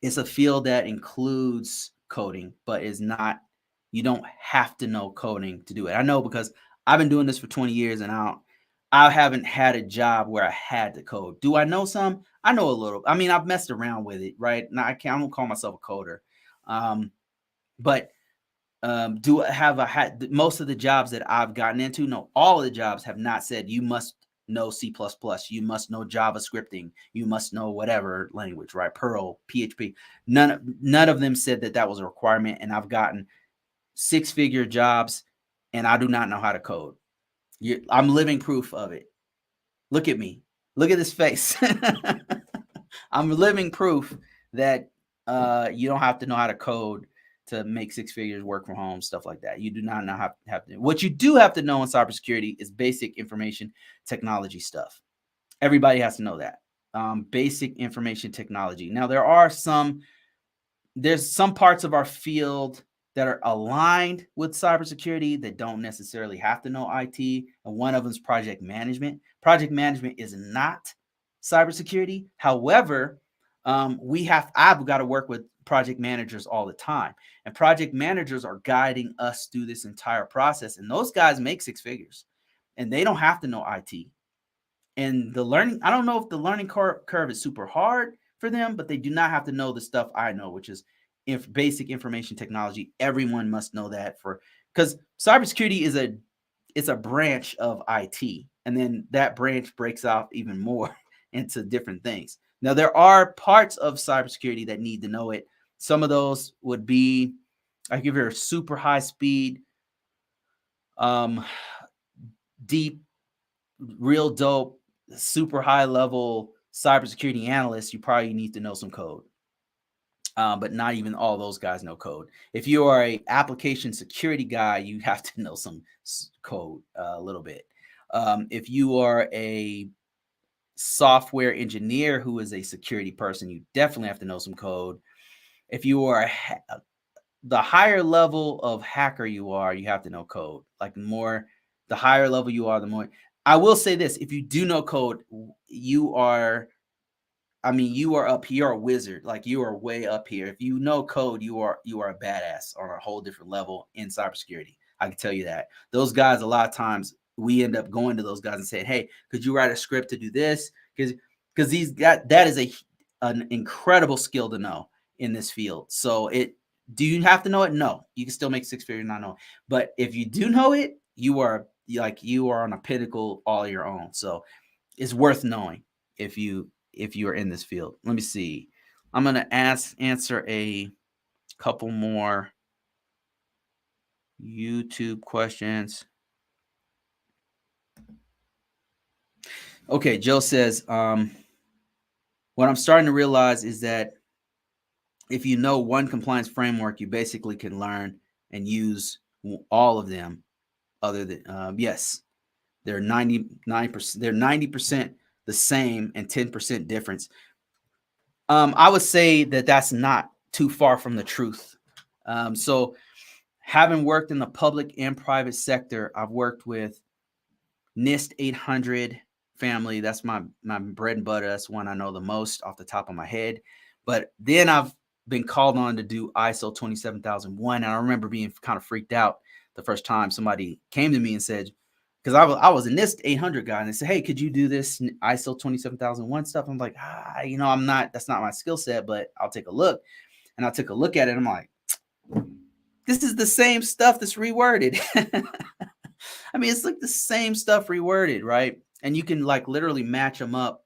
It's a field that includes coding, but is not, you don't have to know coding to do it. I know because I've been doing this for 20 years and I haven't had a job where I had to code. Do I know some? I know a little. I mean, I've messed around with it, right? Now I don't call myself a coder. But do I have had most of the jobs that I've gotten into? No, all of the jobs have not said you must know C++, you must know JavaScripting, you must know whatever language, right? Perl, PHP. None of them said that was a requirement, and I've gotten six-figure jobs, and I do not know how to code. I'm living proof of it. Look at me. Look at this face. I'm living proof that you don't have to know how to code to make six figures, work from home, stuff like that. You do not know how to. What you do have to know in cybersecurity is basic information technology stuff. Everybody has to know that. Basic information technology. Now, there's some parts of our field that are aligned with cybersecurity that don't necessarily have to know IT. And one of them is project management. Project management is not cybersecurity. However, I've got to work with project managers all the time. And project managers are guiding us through this entire process. And those guys make six figures and they don't have to know IT. And the learning, I don't know if the learning curve is super hard for them, but they do not have to know the stuff I know, which is basic information technology. Everyone must know that because cybersecurity is a branch of IT. And then that branch breaks off even more into different things. Now, there are parts of cybersecurity that need to know it. Some of those would be, I give you a super high speed, deep, real dope, super high level cybersecurity analyst. You probably need to know some code. but not even all those guys know code. If you are a application security guy, you have to know some code a little bit. If you are a software engineer who is a security person, you definitely have to know some code. If you are the higher level of hacker you are, you have to know code. Like the higher level you are, the more. I will say this: if you do know code, you are you are up here, you're a wizard. Like you are way up here. If you know code, you are a badass on a whole different level in cybersecurity. I can tell you that. Those guys, a lot of times, we end up going to those guys and saying, "Hey, could you write a script to do this?" Because that is an incredible skill to know in this field. So do you have to know it? No, you can still make six figures not know. But if you do know it, you are on a pinnacle all your own. So it's worth knowing if you are in this field. Let me see. I'm gonna answer a couple more YouTube questions. Okay, Joe says, what I'm starting to realize is that if you know one compliance framework, you basically can learn and use all of them. Other than yes, they're 99%. They're 90% the same and 10% difference. I would say that that's not too far from the truth. So, having worked in the public and private sector, I've worked with NIST 800 family. That's my bread and butter. That's one I know the most off the top of my head. But then I've been called on to do ISO 27001, and I remember being kind of freaked out the first time somebody came to me and said, because I was a NIST 800 guy, and they said, "Hey, could you do this ISO 27001 stuff?" I'm like, I'm not. That's not my skill set, but I'll take a look. And I took a look at it. And I'm like, this is the same stuff that's reworded. I mean, it's like the same stuff reworded, right? And you can like literally match them up,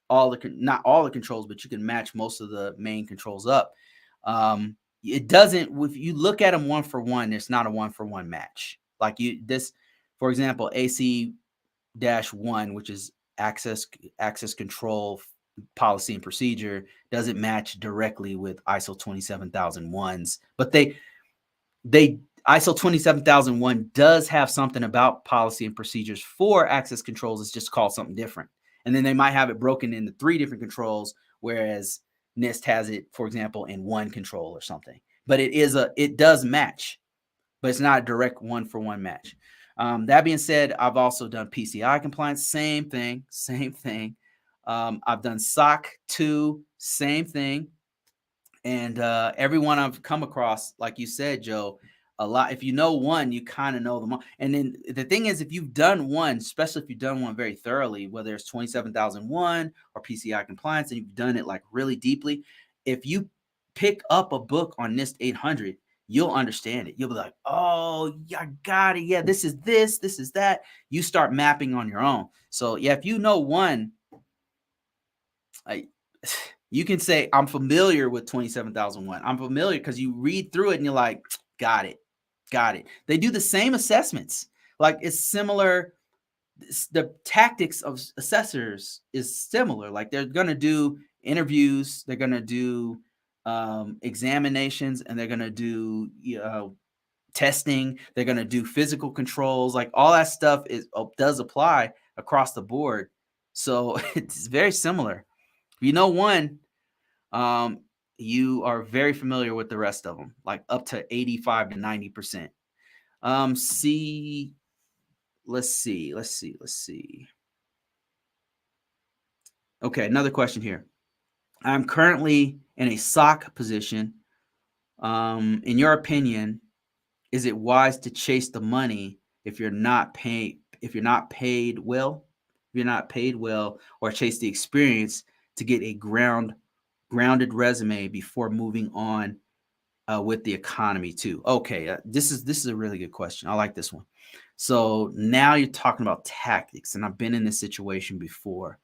not all the controls, but you can match most of the main controls up. It doesn't, if you look at them one for one, it's not a one for one match. Like for example, AC-1, which is access control policy and procedure, doesn't match directly with ISO 27001's, but they ISO 27001 does have something about policy and procedures for access controls. It's just called something different. And then they might have it broken into 3 different controls, whereas NIST has it, for example, in one control or something. But it does match, but it's not a direct one for one match. That being said, I've also done PCI compliance, same thing. I've done SOC 2, same thing. And everyone I've come across, like you said, Joe, a lot. If you know one, you kind of know them all. And then the thing is, if you've done one, especially if you've done one very thoroughly, whether it's 27001 or PCI compliance, and you've done it like really deeply, if you pick up a book on NIST 800, you'll understand it. You'll be like, oh, yeah, I got it. Yeah, this is that. You start mapping on your own. So yeah, if you know one, you can say, I'm familiar with 27001. I'm familiar because you read through it and you're like, got it. They do the same assessments. Like it's similar. The tactics of assessors is similar. Like they're going to do interviews, they're going to do examinations, and they're going to do testing. They're going to do physical controls. Like all that stuff does apply across the board. So it's very similar. If you know one, you are very familiar with the rest of them, like up to 85 to 90%. Let's see. Okay, another question here. I'm currently in a SOC position. In your opinion, is it wise to chase the money if you're not paid well, or chase the experience to get a grounded resume before moving on with the economy too? Okay, this is a really good question. I like this one. So now you're talking about tactics, and I've been in this situation before.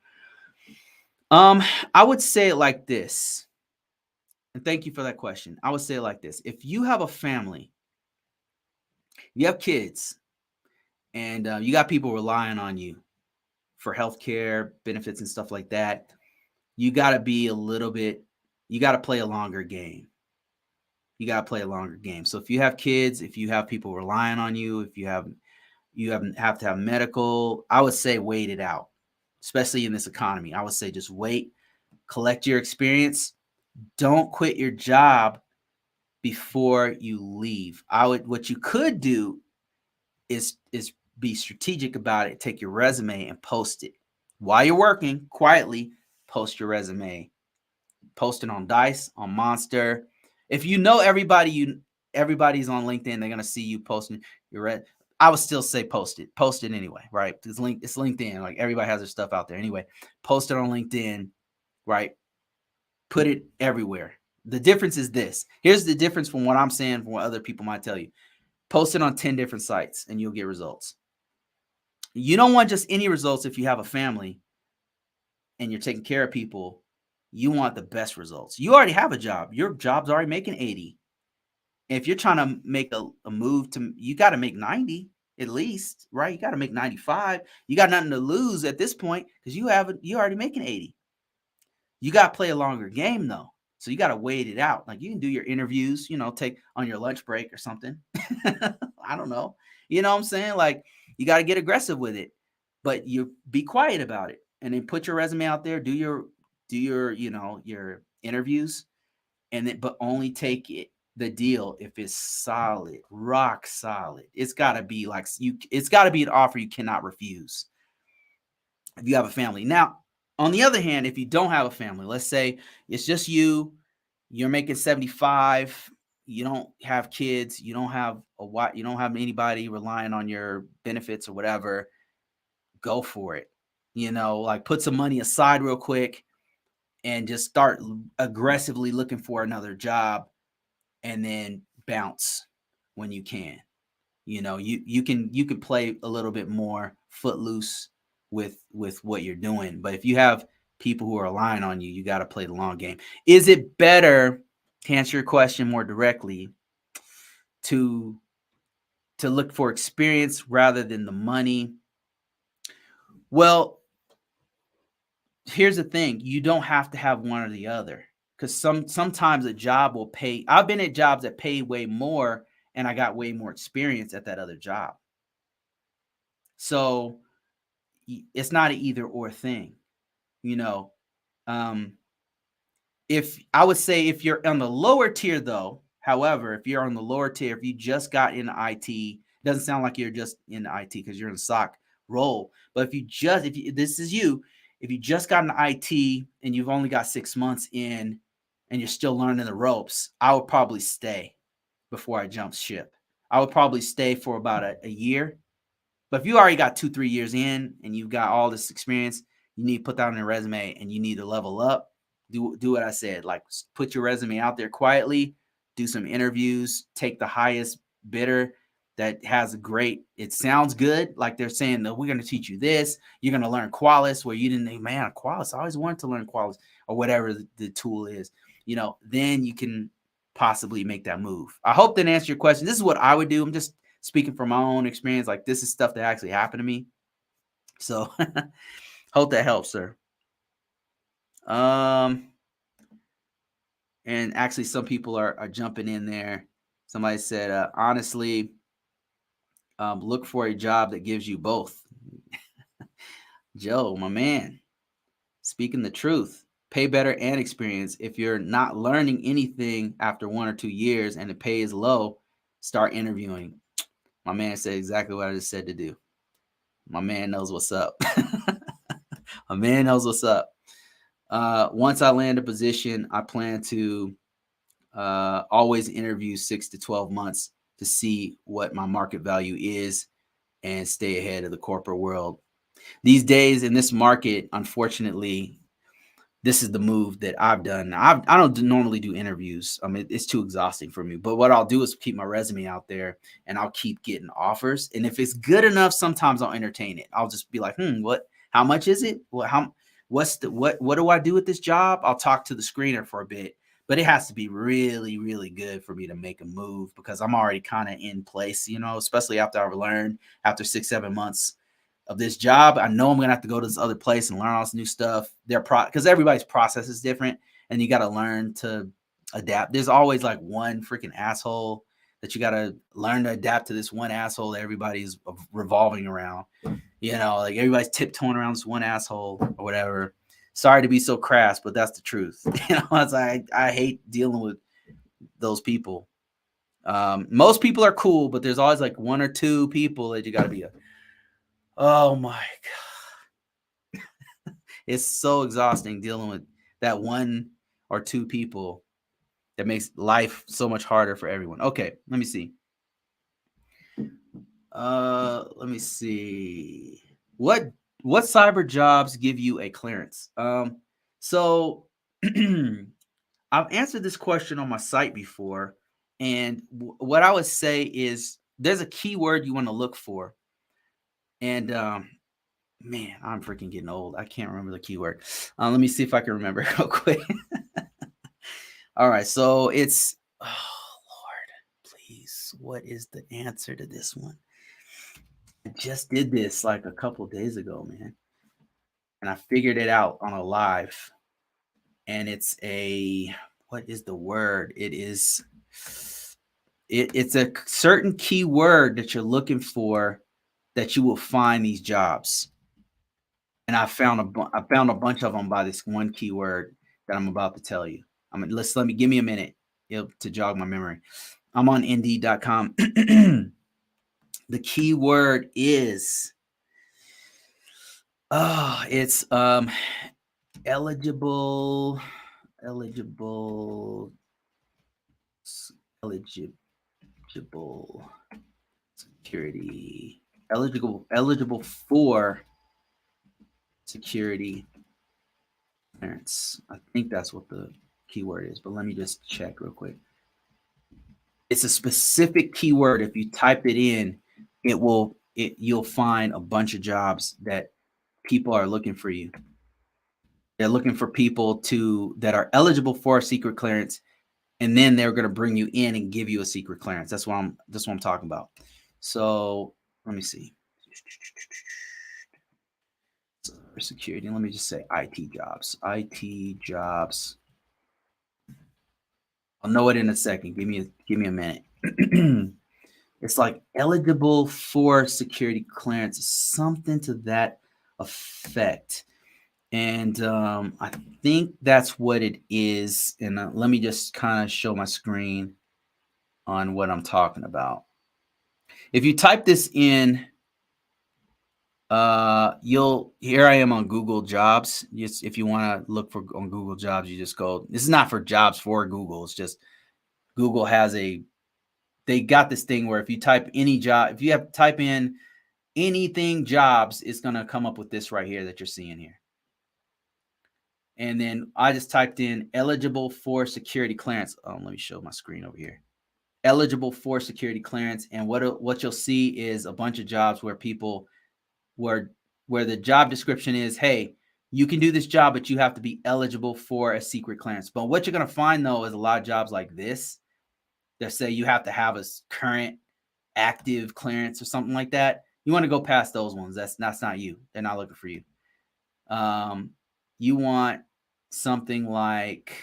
I would say it like this, and thank you for that question. I would say it like this: if you have a family, you have kids, and you got people relying on you for healthcare benefits and stuff like that, you got to be a little bit you got to play a longer game. You got to play a longer game. So if you have kids, if you have people relying on you, if have to have medical, I would say wait it out, especially in this economy. I would say just wait, collect your experience. Don't quit your job before you leave. What you could do is be strategic about it. Take your resume and post it while you're working quietly. Post your resume. Post it on Dice, on Monster. If you know everybody's on LinkedIn, they're gonna see you posting your I would still say post it. Post it anyway, right? It's LinkedIn. Like everybody has their stuff out there anyway. Post it on LinkedIn, right? Put it everywhere. The difference is this. Here's the difference from what I'm saying from what other people might tell you. Post it on 10 different sites and you'll get results. You don't want just any results if you have a family and you're taking care of people. You want the best results. You already have a job. Your job's already making 80. And if you're trying to make a move you got to make 90 at least, right? You got to make 95. You got nothing to lose at this point because you already making 80. You got to play a longer game though. So you got to wait it out. Like you can do your interviews, take on your lunch break or something. I don't know. You know what I'm saying? Like you got to get aggressive with it, but you be quiet about it and then put your resume out there, do your your interviews but only take the deal if it's solid, rock solid. It's got to be it's got to be an offer you cannot refuse if you have a family. Now, on the other hand, if you don't have a family, let's say it's just you're making 75, you don't have kids, you don't have you don't have anybody relying on your benefits or whatever, go for it. Like put some money aside real quick and just start aggressively looking for another job and then bounce when you can. You can play a little bit more footloose with what you're doing. But if you have people who are relying on you, you got to play the long game. Is it better, to answer your question more directly, to look for experience rather than the money? Well, here's the thing. You don't have to have one or the other. Because sometimes a job will pay. I've been at jobs that pay way more and I got way more experience at that other job. So it's not an either or thing, if I would say if you're on the lower tier though, however, if you're on the lower tier, if you just got into IT, doesn't sound like you're just in IT because you're in a SOC role. But this is you, if you just got into IT and you've only got 6 months in and you're still learning the ropes, I would probably stay before I jump ship. I would probably stay for about a year. But if you already got 2-3 years in and you've got all this experience, you need to put that on your resume and you need to level up. Do what I said. Like put your resume out there quietly, do some interviews, take the highest bidder that has a great, it sounds good. Like they're saying that we're going to teach you this. You're going to learn Qualys where you didn't think, man, Qualys, I always wanted to learn Qualys or whatever the tool is. Then you can possibly make that move. I hope that answered your question. This is what I would do. I'm just speaking from my own experience. Like this is stuff that actually happened to me. So hope that helps, sir. And actually some people are jumping in there. Somebody said, honestly, look for a job that gives you both. Joe, my man, speaking the truth. Pay better and experience. If you're not learning anything after 1 or 2 years and the pay is low, start interviewing. My man said exactly what I just said to do. My man knows what's up. My man knows what's up. Once I land a position, I plan to always interview 6 to 12 months to see what my market value is and stay ahead of the corporate world. These days in this market, unfortunately, this is the move that I've done. I don't normally do interviews. I mean, it's too exhausting for me. But what I'll do is keep my resume out there and I'll keep getting offers. And if it's good enough, sometimes I'll entertain it. I'll just be like, how much is it? What do I do with this job? I'll talk to the screener for a bit. But it has to be really, really good for me to make a move because I'm already kind of in place, especially after I've learned after 6-7 months of this job. I know I'm going to have to go to this other place and learn all this new stuff. Because everybody's process is different. and you got to learn to adapt. There's always like one freaking asshole that you got to learn to adapt to, this one asshole that everybody's revolving around. Like everybody's tiptoeing around this one asshole or whatever. Sorry to be so crass, but that's the truth. It's like I hate dealing with those people. Most people are cool, but there's always like one or two people that you got to be oh my God. It's so exhausting dealing with that one or two people that makes life so much harder for everyone. Okay, let me see. Let me see. What cyber jobs give you a clearance? So I've answered this question on my site before, and what I would say is there's a keyword you want to look for. And man, I'm freaking getting old. I can't remember the keyword. Let me see if I can remember it real quick. All right, so it's oh Lord, please, what is the answer to this one? I just did this like a couple days ago, man, and I figured it out on a live. And it's a what is the word? It's a certain keyword that you're looking for that you will find these jobs. And I found a bunch of them by this one keyword that I'm about to tell you. Let me give me a minute to jog my memory. I'm on Indeed.com. The keyword is it's eligible security, eligible for security clearance. I think that's what the keyword is, but let me just check real quick. It's a specific keyword. If you type it in, you'll find a bunch of jobs that people are looking for you. They're looking for people that are eligible for a secret clearance, and then they're going to bring you in and give you a secret clearance. That's what I'm talking about. So let me see. For security, let me just say IT jobs. IT jobs. I'll know it in a second. Give me a minute. It's like eligible for security clearance, something to that effect. And I think that's what it is. And let me just kind of show my screen on what I'm talking about. If you type this in, here I am on Google Jobs. If you want to look for on Google Jobs, you just go. This is not for jobs for Google. It's just Google they got this thing where if you type any job, if you have to type in anything jobs, it's going to come up with this right here that you're seeing here. And then I just typed in eligible for security clearance. Let me show my screen over here. Eligible for security clearance. And what you'll see is a bunch of jobs where people where the job description is, hey, you can do this job, but you have to be eligible for a secret clearance. But what you're going to find, though, is a lot of jobs like this that say you have to have a current active clearance or something like that. You want to go past those ones. That's not you. They're not looking for you. You want something like,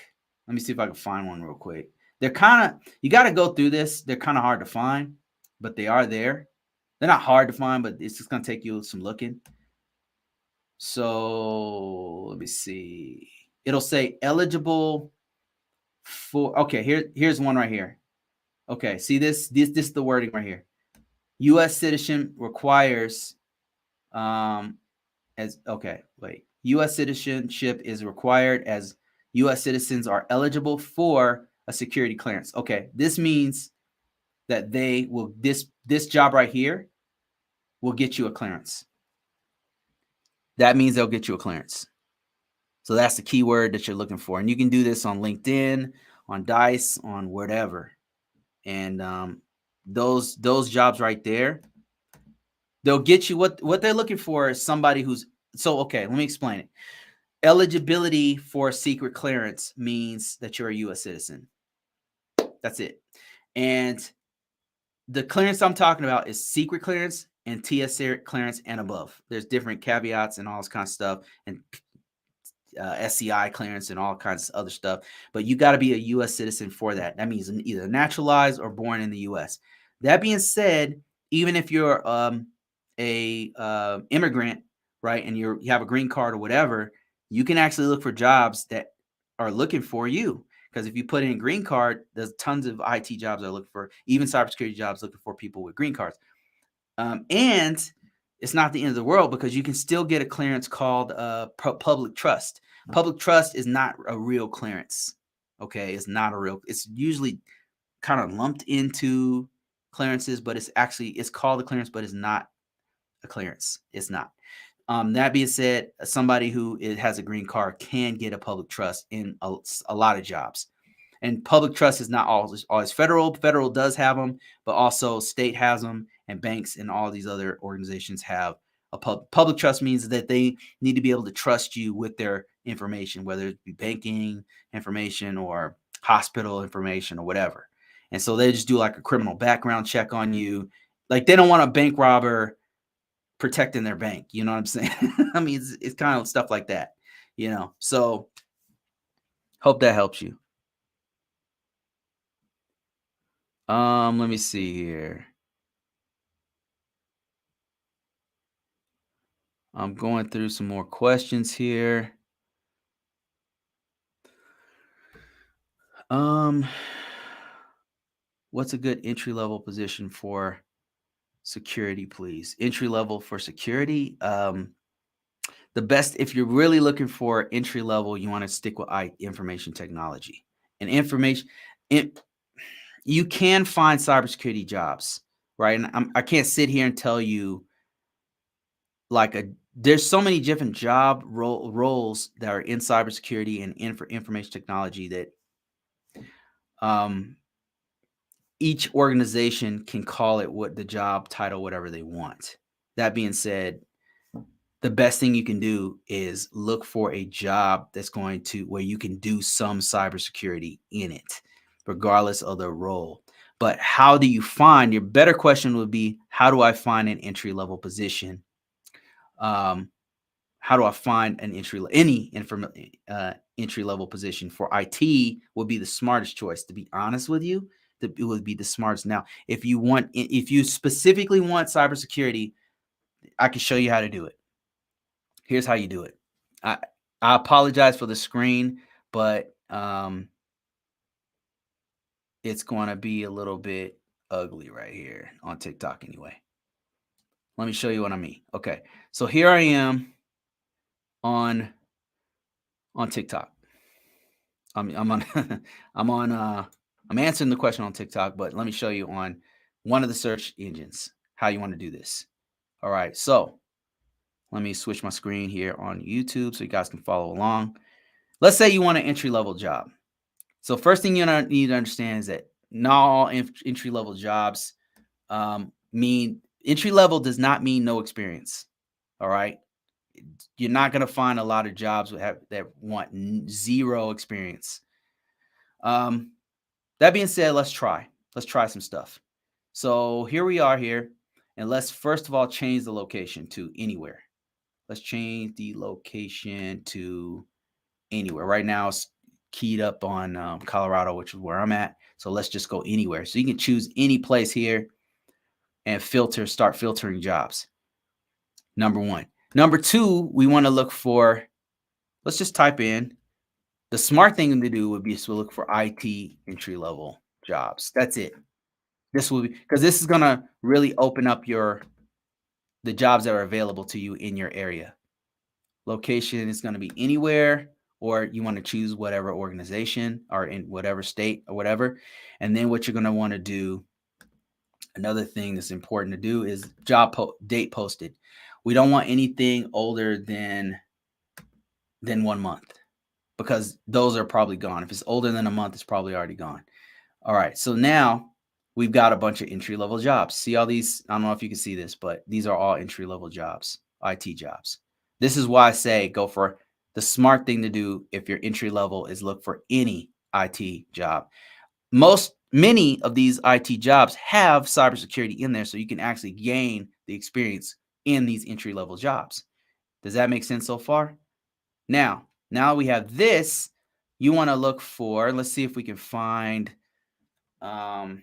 let me see if I can find one real quick. They're you got to go through this. They're kind of hard to find, but they are there. They're not hard to find, but it's just going to take you some looking. So let me see. It'll say eligible for, okay, here's one right here. Okay, see this is the wording right here. U.S. citizen requires, U.S. citizenship is required as U.S. citizens are eligible for a security clearance. Okay, this means that they will, this job right here will get you a clearance. That means they'll get you a clearance. So that's the keyword that you're looking for. And you can do this on LinkedIn, on Dice, on whatever. And those jobs right there, they'll get you what they're looking for is somebody who's, so okay, let me explain it. Eligibility for secret clearance means that you're a U.S. citizen. That's it. And the clearance I'm talking about is secret clearance and TSA clearance and above. There's different caveats and all this kind of stuff. And SCI clearance and all kinds of other stuff. But you got to be a U.S. citizen for that. That means either naturalized or born in the U.S. That being said, even if you're a immigrant, right, and you have a green card or whatever, you can actually look for jobs that are looking for you. Because if you put in green card, there's tons of IT jobs that are looking for, even cybersecurity jobs looking for people with green cards. And it's not the end of the world because you can still get a clearance called public trust. Public trust is not a real clearance. Okay, it's not a real. It's usually kind of lumped into clearances, but it's called a clearance, but it's not a clearance. It's not. That being said, somebody who has a green card can get a public trust in a lot of jobs. And public trust is not always federal. Federal does have them, but also state has them, and banks and all these other organizations have a public trust. Means that they need to be able to trust you with their information, whether it be banking information or hospital information or whatever. And so they just do like a criminal background check on you. Like they don't want a bank robber protecting their bank. You know what I'm saying? I mean, it's kind of stuff like that, So hope that helps you. Let me see here. I'm going through some more questions here. What's a good entry level position for security, please? Entry level for security. The best, if you're really looking for entry level, you want to stick with information technology and information. You can find cybersecurity jobs, right? And I can't sit here and tell you there's so many different job roles that are in cybersecurity and information technology that each organization can call it what the job title, whatever they want. That being said, the best thing you can do is look for a job that's going to where you can do some cybersecurity in it, regardless of the role. But how do you find, your better question would be, how do I find an entry level position? How do I find an entry level position for IT would be the smartest choice. To be honest with you, it would be the smartest. Now, if you specifically want cybersecurity, I can show you how to do it. Here's how you do it. I apologize for the screen, but it's going to be a little bit ugly right here on TikTok anyway. Let me show you what I mean. Okay, so here I am on TikTok. I'm on I'm answering the question on TikTok, but let me show you on one of the search engines how you want to do this. All right, so let me switch my screen here on YouTube so you guys can follow along. Let's say you want an entry-level job. So first thing you need to understand is that not all entry-level jobs mean entry-level does not mean no experience. All right. You're not going to find a lot of jobs that want zero experience. That being said, let's try some stuff. So here we are here, and let's first of all change the location to anywhere. Let's change the location to anywhere. Right now it's keyed up on Colorado, which is where I'm at. So let's just go anywhere. So you can choose any place here and start filtering jobs. Number one. Number two, we want to look for, let's just type in, the smart thing to do would be to look for IT entry level jobs. That's it. This will be, because this is going to really open up the jobs that are available to you in your area. Location is going to be anywhere, or you want to choose whatever organization or in whatever state or whatever. And then what you're going to want to do, another thing that's important to do is date posted. We don't want anything older than 1 month, because those are probably gone. If it's older than a month, it's probably already gone. All right, so now we've got a bunch of entry-level jobs. See all these? I don't know if you can see this, but these are all entry-level jobs, IT jobs. This is why I say go for the smart thing to do if you're entry-level is look for any IT job. Many of these IT jobs have cybersecurity in there, so you can actually gain the experience in these entry-level jobs. Does that make sense so far? Now, Now we have this. You want to look for, let's see if we can find, let's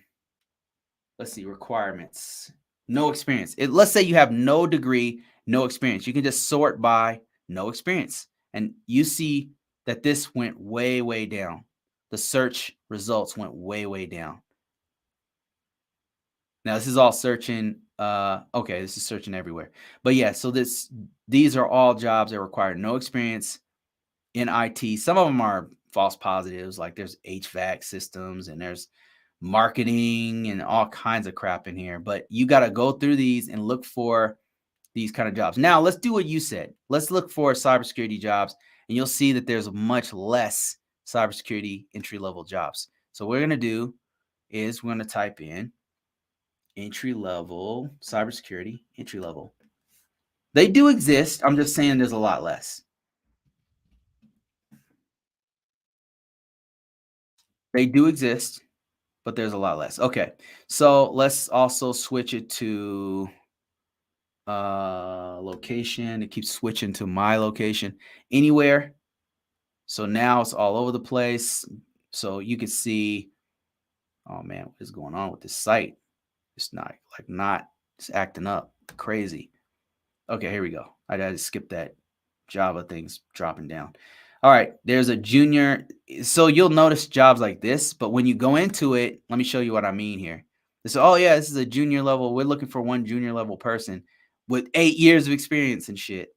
see, requirements. No experience. Let's say you have no degree, no experience. You can just sort by no experience. And you see that this went way, way down. The search results went way, way down. Now this is all searching. Okay, this is searching everywhere. But yeah, so these are all jobs that require no experience in IT. Some of them are false positives, like there's HVAC systems and there's marketing and all kinds of crap in here. But you got to go through these and look for these kind of jobs. Now let's do what you said. Let's look for cybersecurity jobs, and you'll see that there's much less cybersecurity entry level jobs. So what we're gonna do is we're gonna type in entry level cybersecurity entry level. They do exist. I'm just saying there's a lot less. They do exist, but there's a lot less. Okay, so let's also switch it to location. It keeps switching to my location anywhere. So now it's all over the place. So you can see, oh man, what is going on with this site? It's it's acting up crazy. Okay, here we go. I had to skip that Java thing's dropping down. All right, there's a junior. So you'll notice jobs like this, but when you go into it, let me show you what I mean here. Oh yeah, this is a junior level. We're looking for one junior level person with 8 years of experience and shit.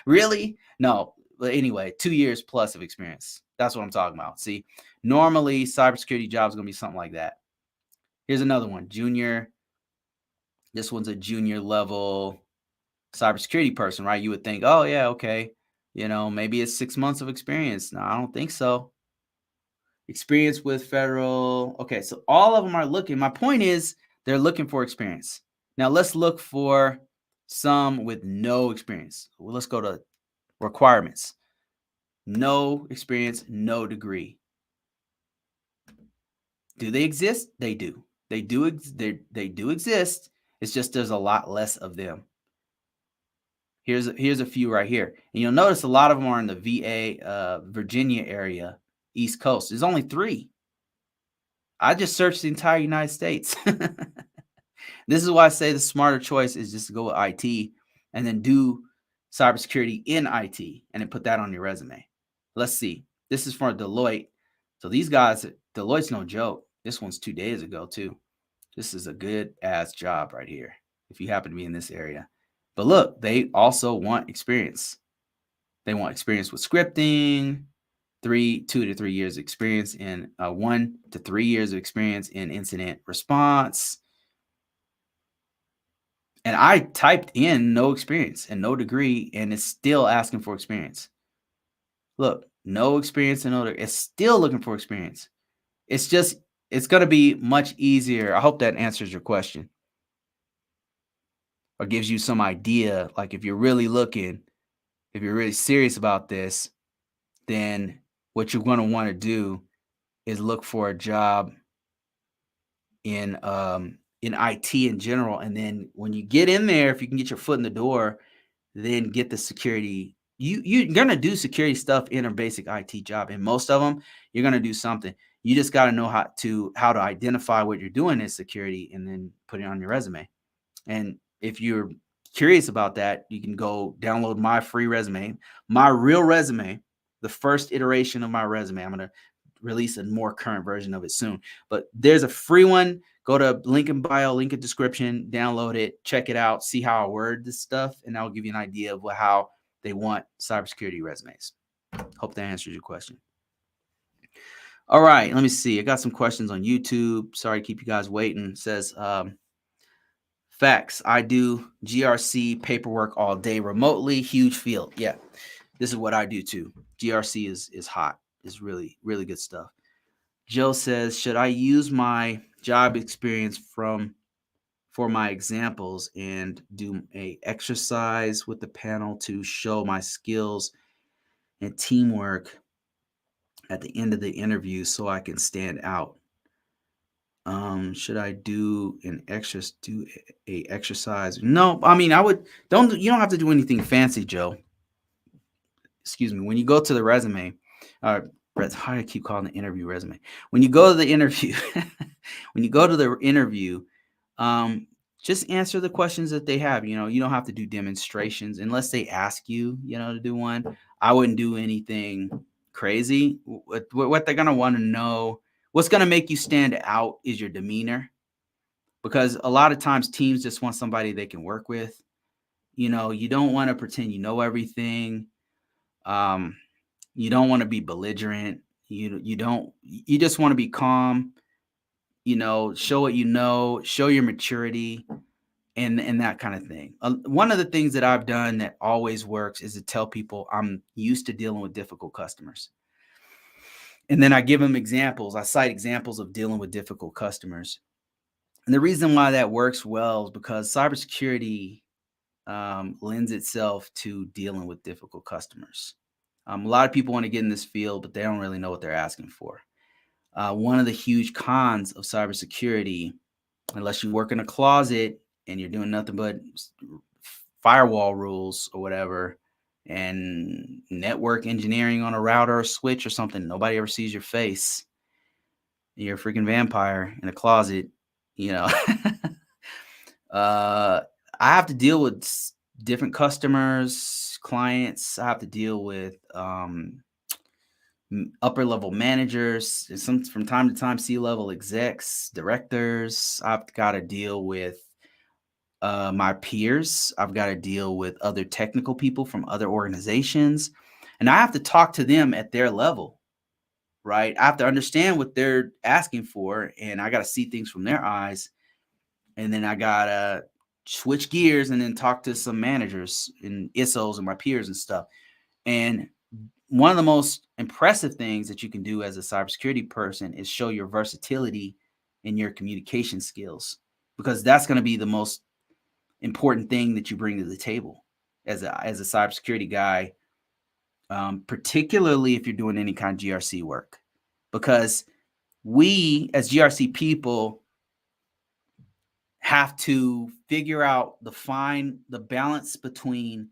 Really? No. But anyway, 2 years plus of experience. That's what I'm talking about. See, normally cybersecurity jobs are gonna be something like that. Here's another one, junior. This one's a junior level cybersecurity person, right? You would think, oh yeah, okay, maybe it's 6 months of experience. No, I don't think so. Experience with federal. Okay, so all of them are looking. My point is they're looking for experience. Now let's look for some with no experience. Well, let's go to requirements. No experience, no degree. Do they exist? They do. They do. They do exist. It's just there's a lot less of them. Here's a few right here, and you'll notice a lot of them are in the VA, Virginia area, East Coast. There's only 3. I just searched the entire United States. This is why I say the smarter choice is just to go with IT and then do cybersecurity in IT and then put that on your resume. Let's see. This is from Deloitte. So these guys, Deloitte's no joke. This one's 2 days ago too. This is a good ass job right here if you happen to be in this area. But look, they also want experience. They want experience with scripting, 2 to 3 years experience in 1 to 3 years of experience in incident response. And I typed in no experience and no degree, and it's still asking for experience. Look, no experience and no degree. It's still looking for experience. It's going to be much easier. I hope that answers your question or gives you some idea. Like if you're really looking, if you're really serious about this, then what you're going to want to do is look for a job in IT in general. And then when you get in there, if you can get your foot in the door, then get the security. You're gonna do security stuff in a basic IT job, and most of them you're gonna do something. You just got to know how to identify what you're doing as security, and then put it on your resume. And if you're curious about that, you can go download my free resume, my real resume, the first iteration of my resume. I'm gonna release a more current version of it soon, but there's a free one. Go to link in bio, link in description, download it, check it out, see how I word this stuff, and I'll give you an idea of how they want cybersecurity resumes. Hope that answers your question. All right, let me see. I got some questions on YouTube. Sorry to keep you guys waiting. It says, facts. I do GRC paperwork all day remotely. Huge field. Yeah, this is what I do too. GRC is hot. It's really, really good stuff. Joe says, should I use my job experience for my examples and do a exercise with the panel to show my skills and teamwork at the end of the interview so I can stand out? Should I do a exercise? No, I mean, you don't have to do anything fancy, Joe. excuse me, when you go to the resume, uh, how do I keep calling the interview resume? When you go to the interview, when you go to the interview, um, just answer the questions that they have. You don't have to do demonstrations unless they ask you, to do one. I wouldn't do anything crazy. What they're gonna want to know, what's gonna make you stand out is your demeanor, because a lot of times teams just want somebody they can work with. You don't want to pretend you know everything. Um, you don't want to be belligerent. You just want to be calm, show what you know, show your maturity, and that kind of thing. One of the things that I've done that always works is to tell people I'm used to dealing with difficult customers. And then I give them examples. I cite examples of dealing with difficult customers. And the reason why that works well is because cybersecurity lends itself to dealing with difficult customers. A lot of people want to get in this field, but they don't really know what they're asking for. One of the huge cons of cybersecurity, unless you work in a closet and you're doing nothing but firewall rules or whatever, and network engineering on a router or switch or something, nobody ever sees your face. You're a freaking vampire in a closet, you know. I have to deal with different customers, clients. I have to deal with upper level managers, and some from time to time C-level execs, directors. I've got to deal with my peers. I've got to deal with other technical people from other organizations, and I have to talk to them at their level, right? I have to understand what they're asking for, and I got to see things from their eyes, and then I gotta switch gears and then talk to some managers and ISOs and my peers and stuff. And one of the most impressive things that you can do as a cybersecurity person is show your versatility and your communication skills, because that's going to be the most important thing that you bring to the table as a cybersecurity guy, particularly if you're doing any kind of GRC work, because we as GRC people have to figure out the balance between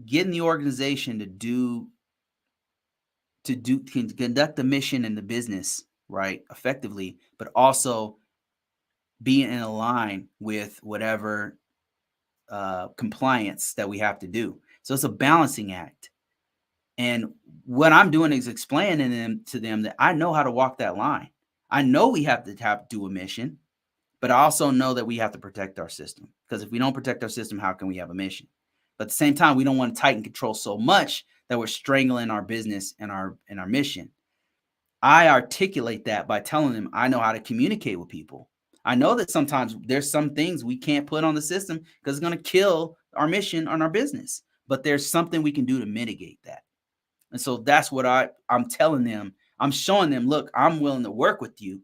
getting the organization to conduct the mission and the business right effectively, but also being in line with whatever compliance that we have to do. So it's a balancing act. And what I'm doing is explaining to them that I know how to walk that line. I know we have to do a mission, but I also know that we have to protect our system, because if we don't protect our system, how can we have a mission? But at the same time, we don't want to tighten control so much that we're strangling our business and our mission. I articulate that by telling them I know how to communicate with people. I know that sometimes there's some things we can't put on the system because it's going to kill our mission on our business, but there's something we can do to mitigate that. And so that's what I'm telling them. I'm showing them, look, I'm willing to work with you.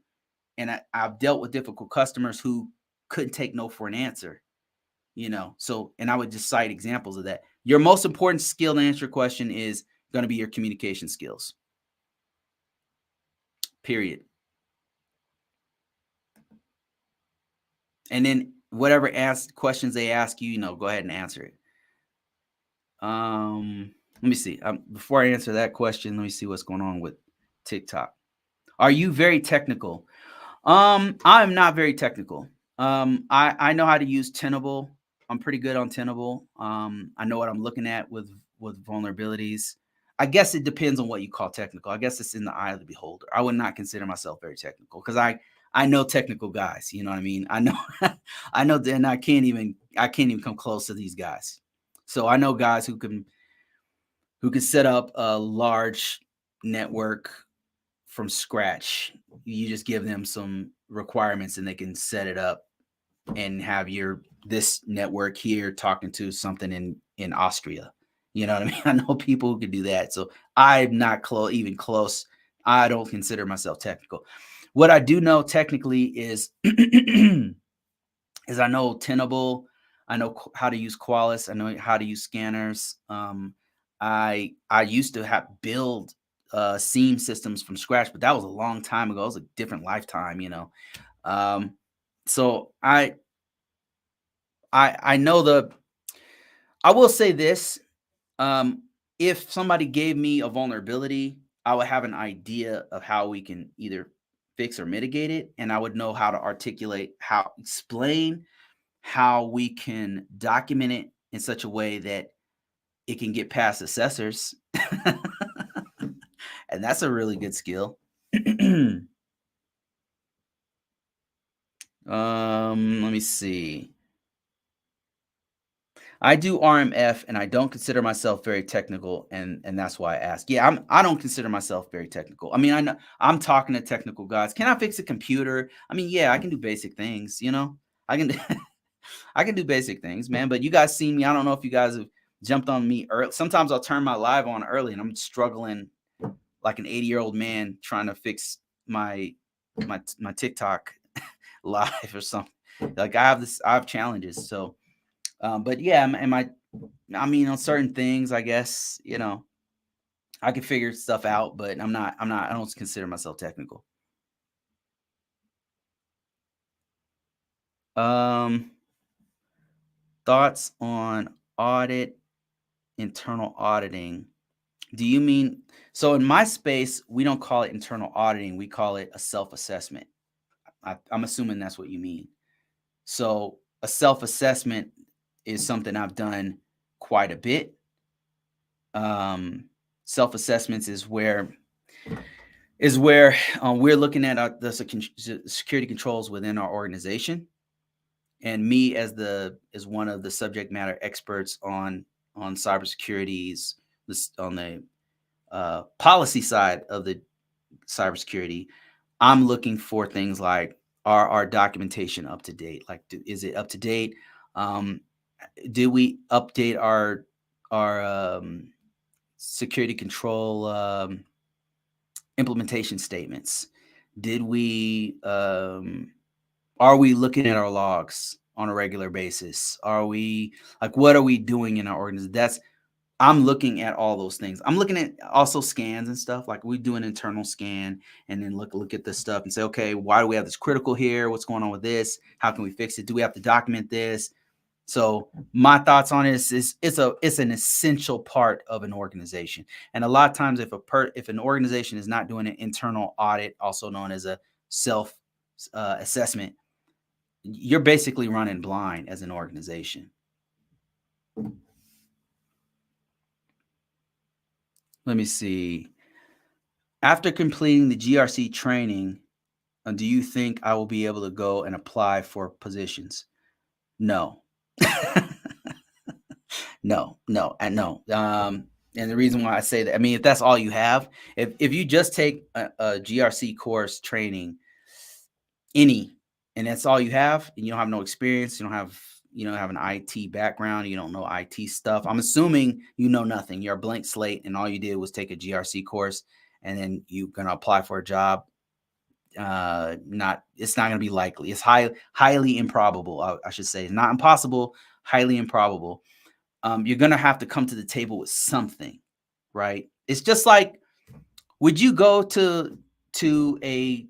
And I've dealt with difficult customers who couldn't take no for an answer, So, and I would just cite examples of that. Your most important skill to answer your question is going to be your communication skills. Period. And then whatever questions they ask you, go ahead and answer it. Let me see. Before I answer that question, let me see what's going on with TikTok. Are you very technical? I'm not very technical. I know how to use Tenable. I'm pretty good on Tenable. I know what I'm looking at with vulnerabilities. I guess it depends on what you call technical. I guess it's in the eye of the beholder. I would not consider myself very technical because I know technical guys. You know what I mean? I know I know, and I can't even come close to these guys. So I know guys who can set up a large network from scratch. You just give them some requirements and they can set it up and have this network here talking to something in Austria. You know what I mean? I know people who can do that. So I'm not even close. I don't consider myself technical. What I do know technically is I know Tenable. I know how to use Qualys. I know how to use scanners. I used to build SIEM systems from scratch, but that was a long time ago. It was a different lifetime, So I know I will say this. if somebody gave me a vulnerability, I would have an idea of how we can either fix or mitigate it, and I would know how to articulate, how explain how we can document it in such a way that it can get past assessors. And that's a really good skill. Let me see. I do RMF and I don't consider myself very technical, and that's why I ask. Yeah, I don't consider myself very technical. I mean, I know I'm talking to technical guys. Can I fix a computer? I mean, yeah, I can do basic things, you know. I can I can do basic things, man. But you guys see me. I don't know if you guys have jumped on me early. Sometimes I'll turn my live on early and I'm struggling like an 80-year-old man trying to fix my my TikTok live or something. Like I have challenges. So but yeah, I mean, on certain things, I guess, you know, I can figure stuff out, but I don't consider myself technical. Um, Thoughts on audit, internal auditing. Do you mean, so in my space, we don't call it internal auditing, we call it a self-assessment. I'm assuming that's what you mean. So a self-assessment is something I've done quite a bit. Self-assessments is where we're looking at the security controls within our organization, and me as one of the subject matter experts on cybersecurities, this on the policy side of the cybersecurity. I'm looking for things like, are our documentation up to date? Like, is it up to date? Um, did we update our security control implementation statements? Did we are we looking at our logs on a regular basis? Are we, like, what are we doing in our organization? That's I'm looking at all those things. I'm looking at also scans and stuff. Like, we do an internal scan and then look at this stuff and say, okay, why do we have this critical here? What's going on with this? How can we fix it? Do we have to document this? So my thoughts on it is it's an essential part of an organization. And a lot of times, if an organization is not doing an internal audit, also known as a self assessment, you're basically running blind as an organization. Let me see. After completing the GRC training, do you think I will be able to go and apply for positions? No. No, and no. And the reason why I say that, I mean, if that's all you have, if you just take a GRC course training, any, and that's all you have, and you don't have no experience, you don't have an IT background, you don't know IT stuff. I'm assuming you know nothing. You're a blank slate, and all you did was take a GRC course, and then you're gonna apply for a job. Not It's not gonna be likely. It's highly improbable. I should say, not impossible, highly improbable. You're gonna have to come to the table with something, right? It's just like, would you go to a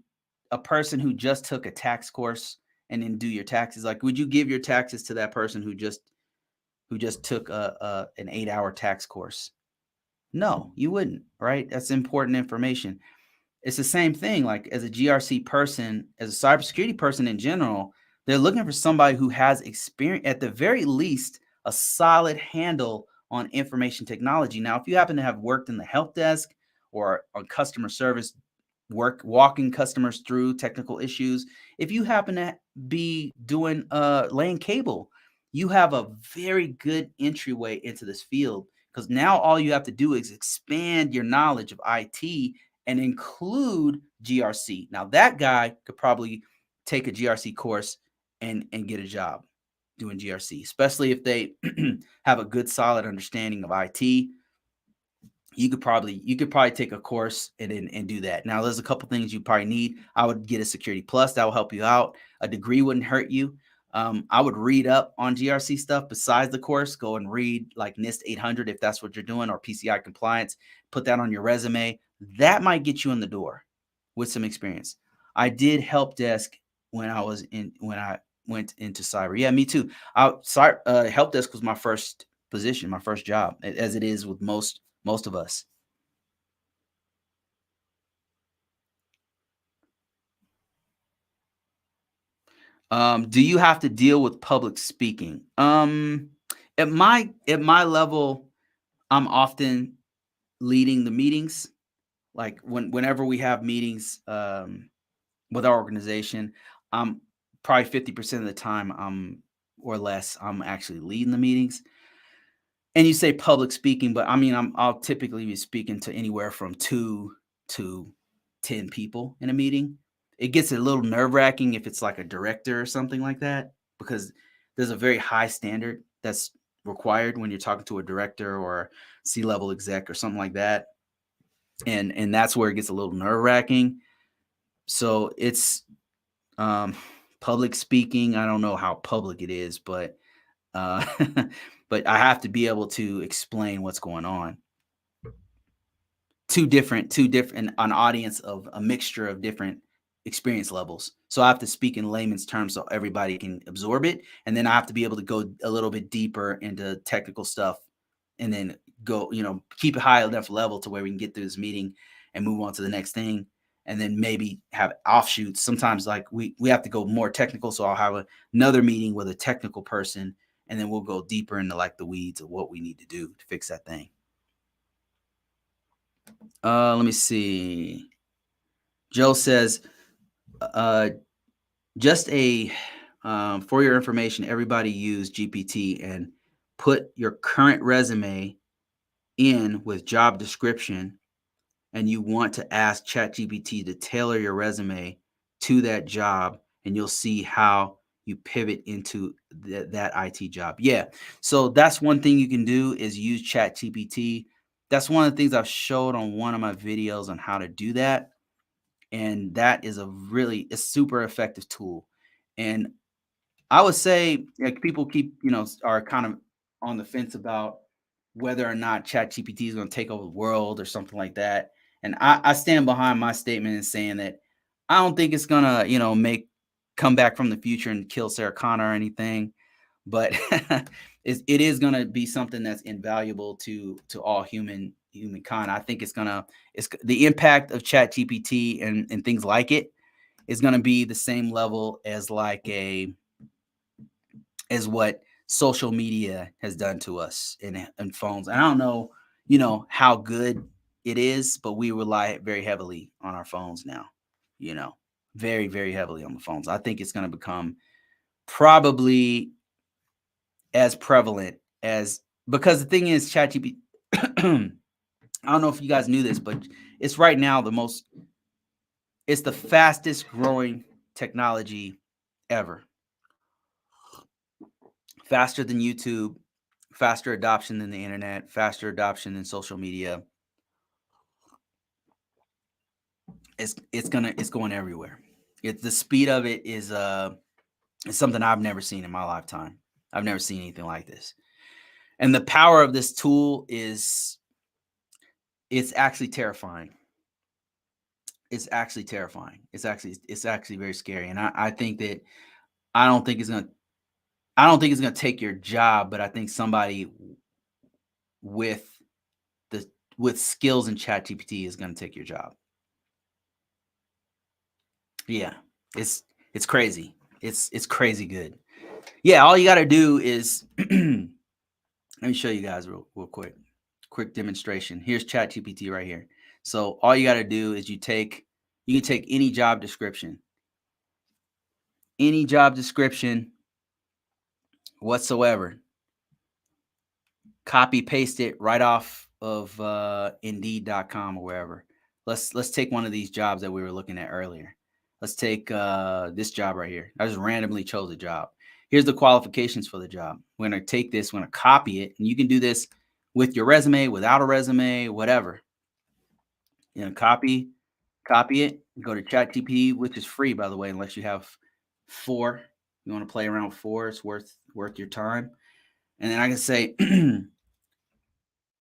person who just took a tax course and then do your taxes? Like, would you give your taxes to that person who just took an 8-hour tax course? No, you wouldn't, right? That's important information. It's the same thing. Like, as a GRC person, as a cybersecurity person in general, they're looking for somebody who has experience, at the very least, a solid handle on information technology. Now, if you happen to have worked in the help desk or on customer service, walking customers through technical issues, if you happen to be doing laying cable, you have a very good entryway into this field, because now all you have to do is expand your knowledge of IT and include GRC. Now, that guy could probably take a GRC course and get a job doing GRC, especially if they have a good solid understanding of IT. You could probably take a course and do that. Now, there's a couple things you probably need. I would get a Security Plus. That will help you out. A degree wouldn't hurt you. I would read up on GRC stuff besides the course. Go and read like NIST 800 if that's what you're doing, or PCI compliance. Put that on your resume. That might get you in the door with some experience. I did help desk when I went into cyber. Yeah, me too. Help desk was my first position, my first job, as it is with most most of us. Do you have to deal with public speaking? At my level, I'm often leading the meetings. Like whenever we have meetings with our organization, I'm probably 50% of the time or less, I'm actually leading the meetings. And you say public speaking, but I mean I'll typically be speaking to anywhere from 2 to 10 people in a meeting. It gets a little nerve-wracking if it's like a director or something like that, because there's a very high standard that's required when you're talking to a director or C-level exec or something like that. And that's where it gets a little nerve-wracking. So it's um public speaking. I don't know how public it is, but uh but I have to be able to explain what's going on. Two different an audience of a mixture of different experience levels. So I have to speak in layman's terms so everybody can absorb it, and then I have to be able to go a little bit deeper into technical stuff, and then go, keep it high enough level to where we can get through this meeting and move on to the next thing, and then maybe have offshoots. Sometimes like we have to go more technical, so I'll have another meeting with a technical person, and then we'll go deeper into like the weeds of what we need to do to fix that thing. Let me see. Joe says, uh, just a for your information, everybody use GPT and put your current resume in with job description, and you want to ask ChatGPT to tailor your resume to that job, and you'll see how you pivot into that IT job. Yeah. So that's one thing you can do is use ChatGPT. That's one of the things I've showed on one of my videos on how to do that. And that is a super effective tool. And I would say, like, people are kind of on the fence about whether or not ChatGPT is going to take over the world or something like that. And I stand behind my statement in saying that I don't think it's gonna, make come back from the future and kill Sarah Connor or anything, but it is gonna be something that's invaluable to all humankind. I think it's the impact of ChatGPT and things like it is gonna be the same level as as what social media has done to us in phones. And I don't know, how good it is, but we rely very heavily on our phones now, you know, very, very heavily on the phones. I think it's going to become probably as prevalent as, because the thing is, ChatGPT, I don't know if you guys knew this, but it's right now it's the fastest growing technology ever. Faster than YouTube, faster adoption than the internet, faster adoption than social media. It's going everywhere. The speed of it is something I've never seen in my lifetime. I've never seen anything like this. And the power of this tool it's actually terrifying. It's actually terrifying. It's actually very scary. And I think that I don't think it's gonna I don't think it's gonna take your job, but I think somebody with the with skills in ChatGPT is gonna take your job. Yeah, it's it's crazy. It's crazy good. Yeah, all you got to do is let me show you guys real quick demonstration. Here's ChatGPT right here. So all you got to do is you can take any job description whatsoever, copy paste it right off of Indeed.com or wherever. Let's take one of these jobs that we were looking at earlier. Let's take this job right here. I just randomly chose a job. Here's the qualifications for the job. We're going to take this, we're going to copy it, and you can do this with your resume, without a resume, whatever. Copy it, go to ChatGPT, which is free, by the way, unless you have four. You want to play around with four, it's worth your time. And then I can say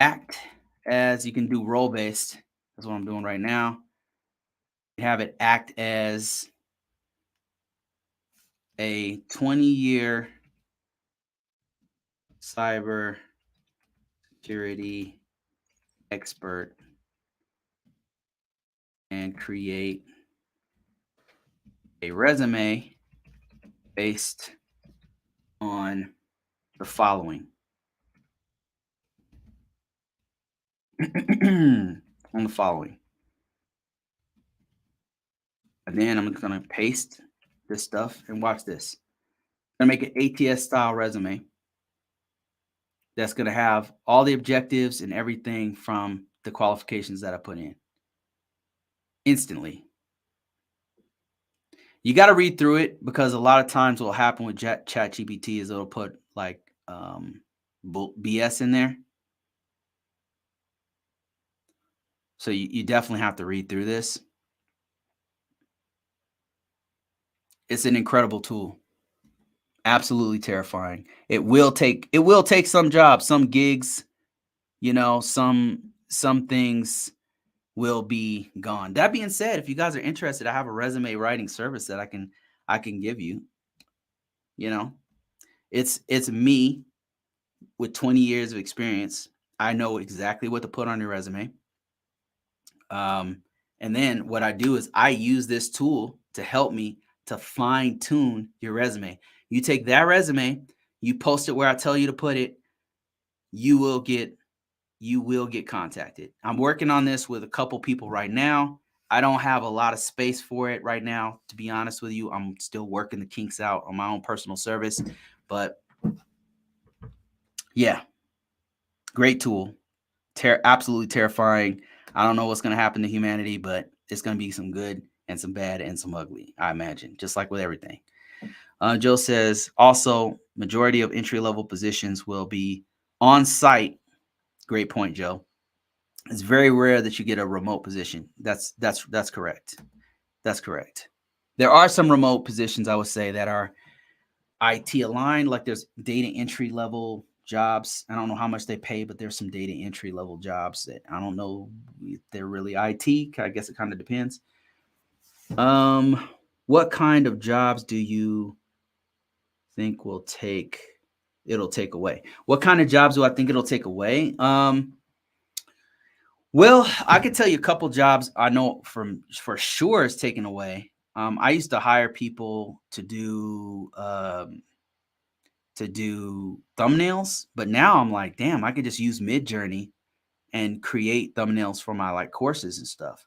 act as, you can do role based. That's what I'm doing right now. Have it act as a 20-year cyber security expert and create a resume based on the following. On the following. And then I'm going to paste this stuff and watch this. I'm going to make an ATS style resume that's going to have all the objectives and everything from the qualifications that I put in instantly. You got to read through it because a lot of times what will happen with ChatGPT is it'll put like BS in there. So you definitely have to read through this. It's an incredible tool. Absolutely terrifying. It will take some jobs, some gigs, some things will be gone. That being said, if you guys are interested, I have a resume writing service that I can give you. It's me with 20 years of experience. I know exactly what to put on your resume. And then what I do is I use this tool to help me to fine tune your resume. You take that resume, you post it where I tell you to put it, you will get contacted. I'm working on this with a couple people right now. I don't have a lot of space for it right now, to be honest with you. I'm still working the kinks out on my own personal service, but yeah, great tool. Absolutely terrifying. I don't know what's going to happen to humanity, but it's going to be some good and some bad and some ugly, I imagine, just like with everything. Joe says, also, majority of entry-level positions will be on-site. Great point, Joe. It's very rare that you get a remote position. That's correct. That's correct. There are some remote positions, I would say, that are IT aligned, like there's data entry level jobs. I don't know how much they pay, but there's some data entry level jobs that I don't know if they're really IT. I guess it kind of depends. What kind of jobs do you think it'll take away? What kind of jobs do I think it'll take away? Well, I could tell you a couple jobs I know for sure is taken away. I used to hire people to do thumbnails, but now I'm like, damn, I could just use Midjourney and create thumbnails for my like courses and stuff.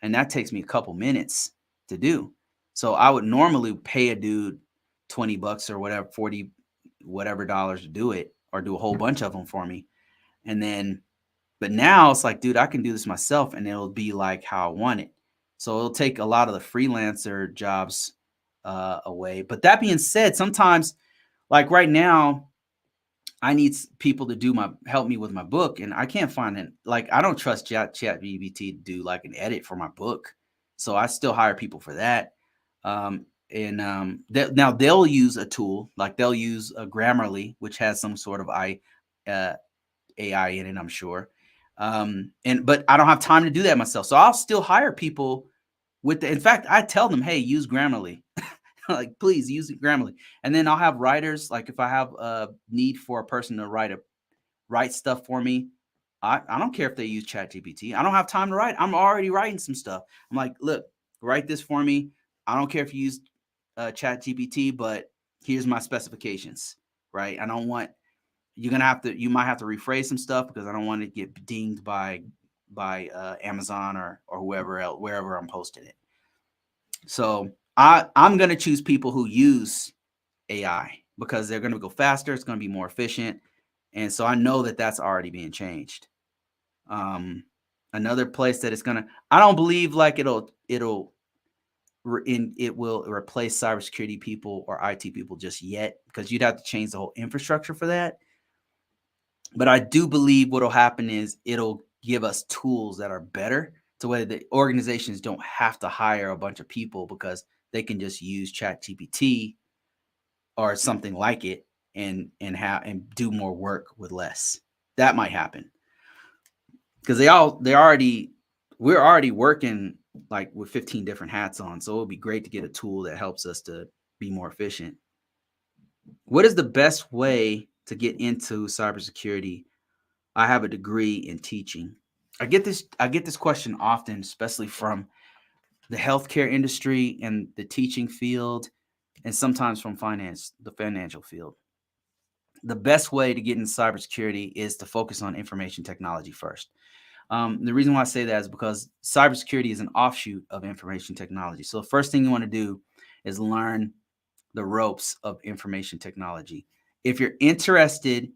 And that takes me a couple minutes to do. So I would normally pay a dude 20 bucks or whatever, 40 whatever dollars to do it, or do a whole bunch of them for me. And then, but now it's like, dude, I can do this myself and it'll be like how I want it. So it'll take a lot of the freelancer jobs away. But that being said, sometimes, like right now, I need people to help me with my book, and I can't find it. Like, I don't trust ChatGPT to do like an edit for my book, so I still hire people for that. Now they'll use a tool, like they'll use a Grammarly, which has some sort of AI in it, I'm sure. But I don't have time to do that myself, so I'll still hire people in fact, I tell them, hey, use Grammarly. Like, please use Grammarly. And then I'll have writers, like if I have a need for a person to write stuff for me, I don't care if they use ChatGPT. I don't have time to write. I'm already writing some stuff. I'm like, look, write this for me. I don't care if you use ChatGPT, but here's my specifications, right? I don't want you might have to rephrase some stuff because I don't want to get dinged by Amazon or whoever else, wherever I'm posting it. So I'm going to choose people who use AI because they're going to go faster. It's going to be more efficient. And so I know that that's already being changed. Another place that it's going to, I don't believe like it will replace cybersecurity people or IT people just yet, because you'd have to change the whole infrastructure for that. But I do believe what'll happen is it'll give us tools that are better to where the organizations don't have to hire a bunch of people because they can just use ChatGPT or something like it and do more work with less. That might happen because we're already working like with 15 different hats on. So it would be great to get a tool that helps us to be more efficient. What is the best way to get into cybersecurity? I have a degree in teaching. I get this question often, especially from the healthcare industry and the teaching field, and sometimes from the financial field. The best way to get into cybersecurity is to focus on information technology first. The reason why I say that is because cybersecurity is an offshoot of information technology. So the first thing you want to do is learn the ropes of information technology. If you're interested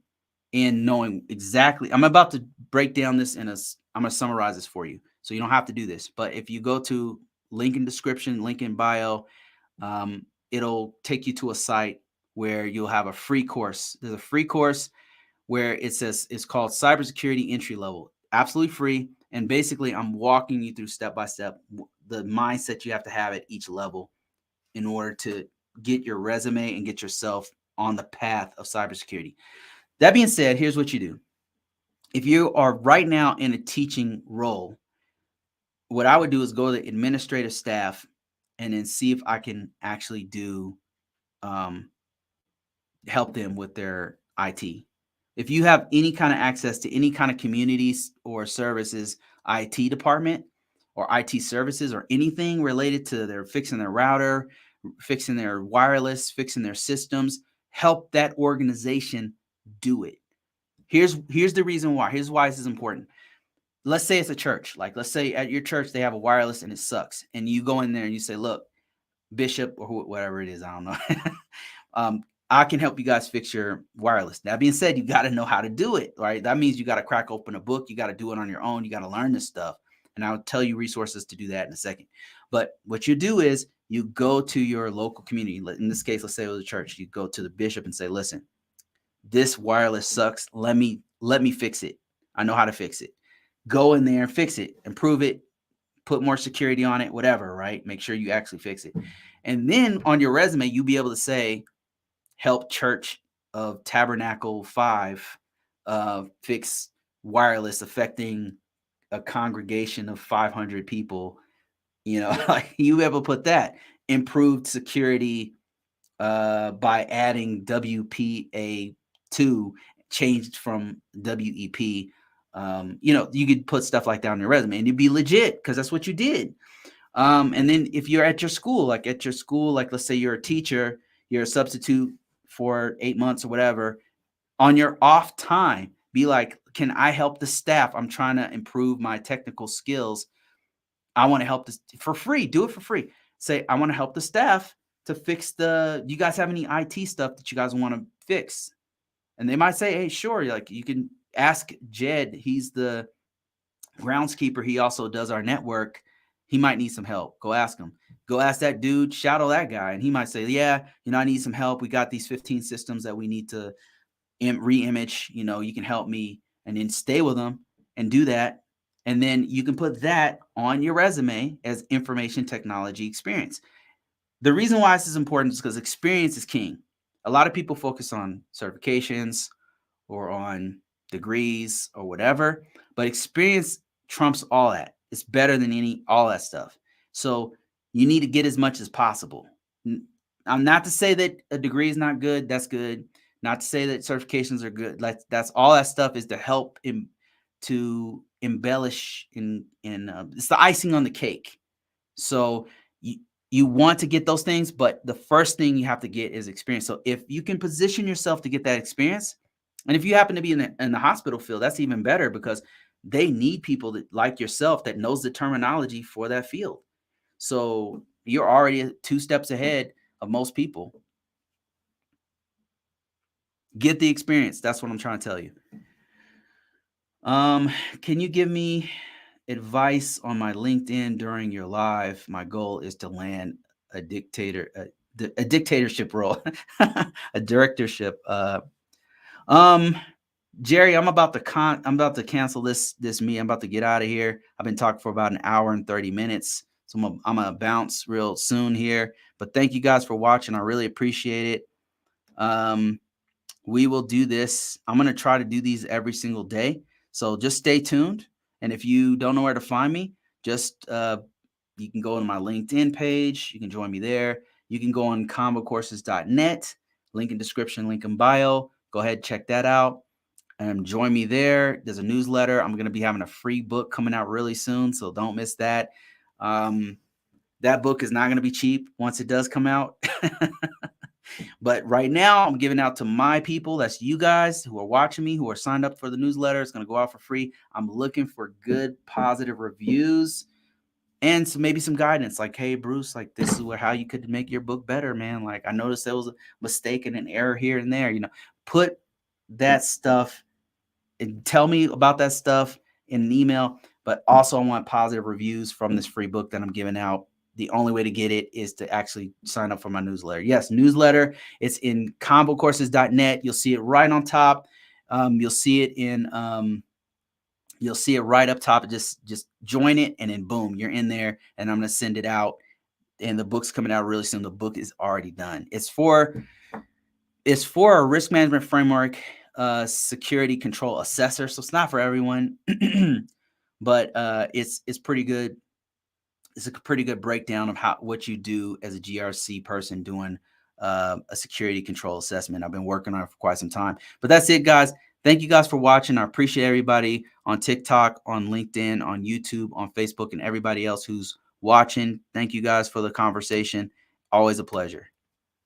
in knowing exactly, I'm about to break down this I'm going to summarize this for you. So you don't have to do this. But if you go to link in description, link in bio, it'll take you to a site where you'll have a free course. There's a free course where it says it's called Cybersecurity Entry Level, absolutely free. And basically, I'm walking you through step by step the mindset you have to have at each level in order to get your resume and get yourself on the path of cybersecurity. That being said, here's what you do. If you are right now in a teaching role, what I would do is go to the administrative staff and then see if I can actually do um, help them with their IT. If you have any kind of access to any kind of communities or services IT department or IT services or anything related to their fixing their router, fixing their wireless, fixing their systems, help that organization do it. Here's the reason why. Here's why this is important. Let's say it's a church. Like let's say at your church they have a wireless and it sucks, and you go in there and you say, "Look, Bishop or whatever it is, I don't know. um, I can help you guys fix your wireless." That being said, you got to know how to do it, right? That means you got to crack open a book. You got to do it on your own. You got to learn this stuff. And I'll tell you resources to do that in a second. But what you do is you go to your local community. In this case, let's say it was a church. You go to the bishop and say, "Listen, this wireless sucks. Let me fix it. I know how to fix it." Go in there and fix it, improve it, put more security on it, whatever, right? Make sure you actually fix it. And then on your resume, you'll be able to say, "Help Church of Tabernacle 5 fix wireless affecting a congregation of 500 people." Like you able to put that. Improved security by adding WPA2, changed from WEP. You could put stuff like that on your resume and you'd be legit because that's what you did. And then if you're at your school, like let's say you're a teacher, you're a substitute for 8 months or whatever, on your off time, be like, "Can I help the staff? I'm trying to improve my technical skills. I want to help this for free. Do it for free." Say, "I want to help the staff to fix you guys have any IT stuff that you guys want to fix?" And they might say, "Hey, sure." Like you can ask Jed. He's the groundskeeper. He also does our network. He might need some help. Go ask him. Go ask that dude, shadow that guy. And he might say, "Yeah, I need some help. We got these 15 systems that we need to re-image. You can help me." And then stay with them and do that. And then you can put that on your resume as information technology experience. The reason why this is important is because experience is king. A lot of people focus on certifications or on degrees or whatever, but experience trumps all that. It's better than all that stuff. So you need to get as much as possible. I'm not to say that a degree is not good. That's good. Not to say that certifications are good. That's all that stuff is to help to embellish it's the icing on the cake. So you want to get those things, but the first thing you have to get is experience. So if you can position yourself to get that experience, and if you happen to be in the hospital field, that's even better because they need people that like yourself that knows the terminology for that field. So you're already 2 steps ahead of most people. Get the experience. That's what I'm trying to tell you. Can you give me advice on my LinkedIn during your live? My goal is to land a dictatorship role, a directorship. Jerry, I'm about to cancel this me. I'm about to get out of here. I've been talking for about an hour and 30 minutes. So I'm gonna bounce real soon here. But thank you guys for watching. I really appreciate it. We will do this. I'm gonna try to do these every single day. So just stay tuned. And if you don't know where to find me, just you can go to my LinkedIn page. You can join me there. You can go on convocourses.net. Link in description, link in bio. Go ahead, check that out. Join me there. There's a newsletter. I'm going to be having a free book coming out really soon, so don't miss that. That book is not going to be cheap once it does come out. But right now, I'm giving out to my people. That's you guys who are watching me, who are signed up for the newsletter. It's going to go out for free. I'm looking for good, positive reviews and maybe some guidance. Like, hey, Bruce, like this is how you could make your book better, man. Like I noticed there was a mistake and an error here and there. Put that stuff and tell me about that stuff in an email. But also, I want positive reviews from this free book that I'm giving out. The only way to get it is to actually sign up for my newsletter. Yes, newsletter. It's in convocourses.net. You'll see it right on top. You'll see it you'll see it right up top. Just join it, and then boom, you're in there. And I'm gonna send it out. And the book's coming out really soon. The book is already done. It's for a risk management framework, security control assessor. So it's not for everyone, but it's pretty good. It's a pretty good breakdown of what you do as a GRC person doing a security control assessment. I've been working on it for quite some time. But that's it, guys. Thank you guys for watching. I appreciate everybody on TikTok, on LinkedIn, on YouTube, on Facebook, and everybody else who's watching. Thank you guys for the conversation. Always a pleasure.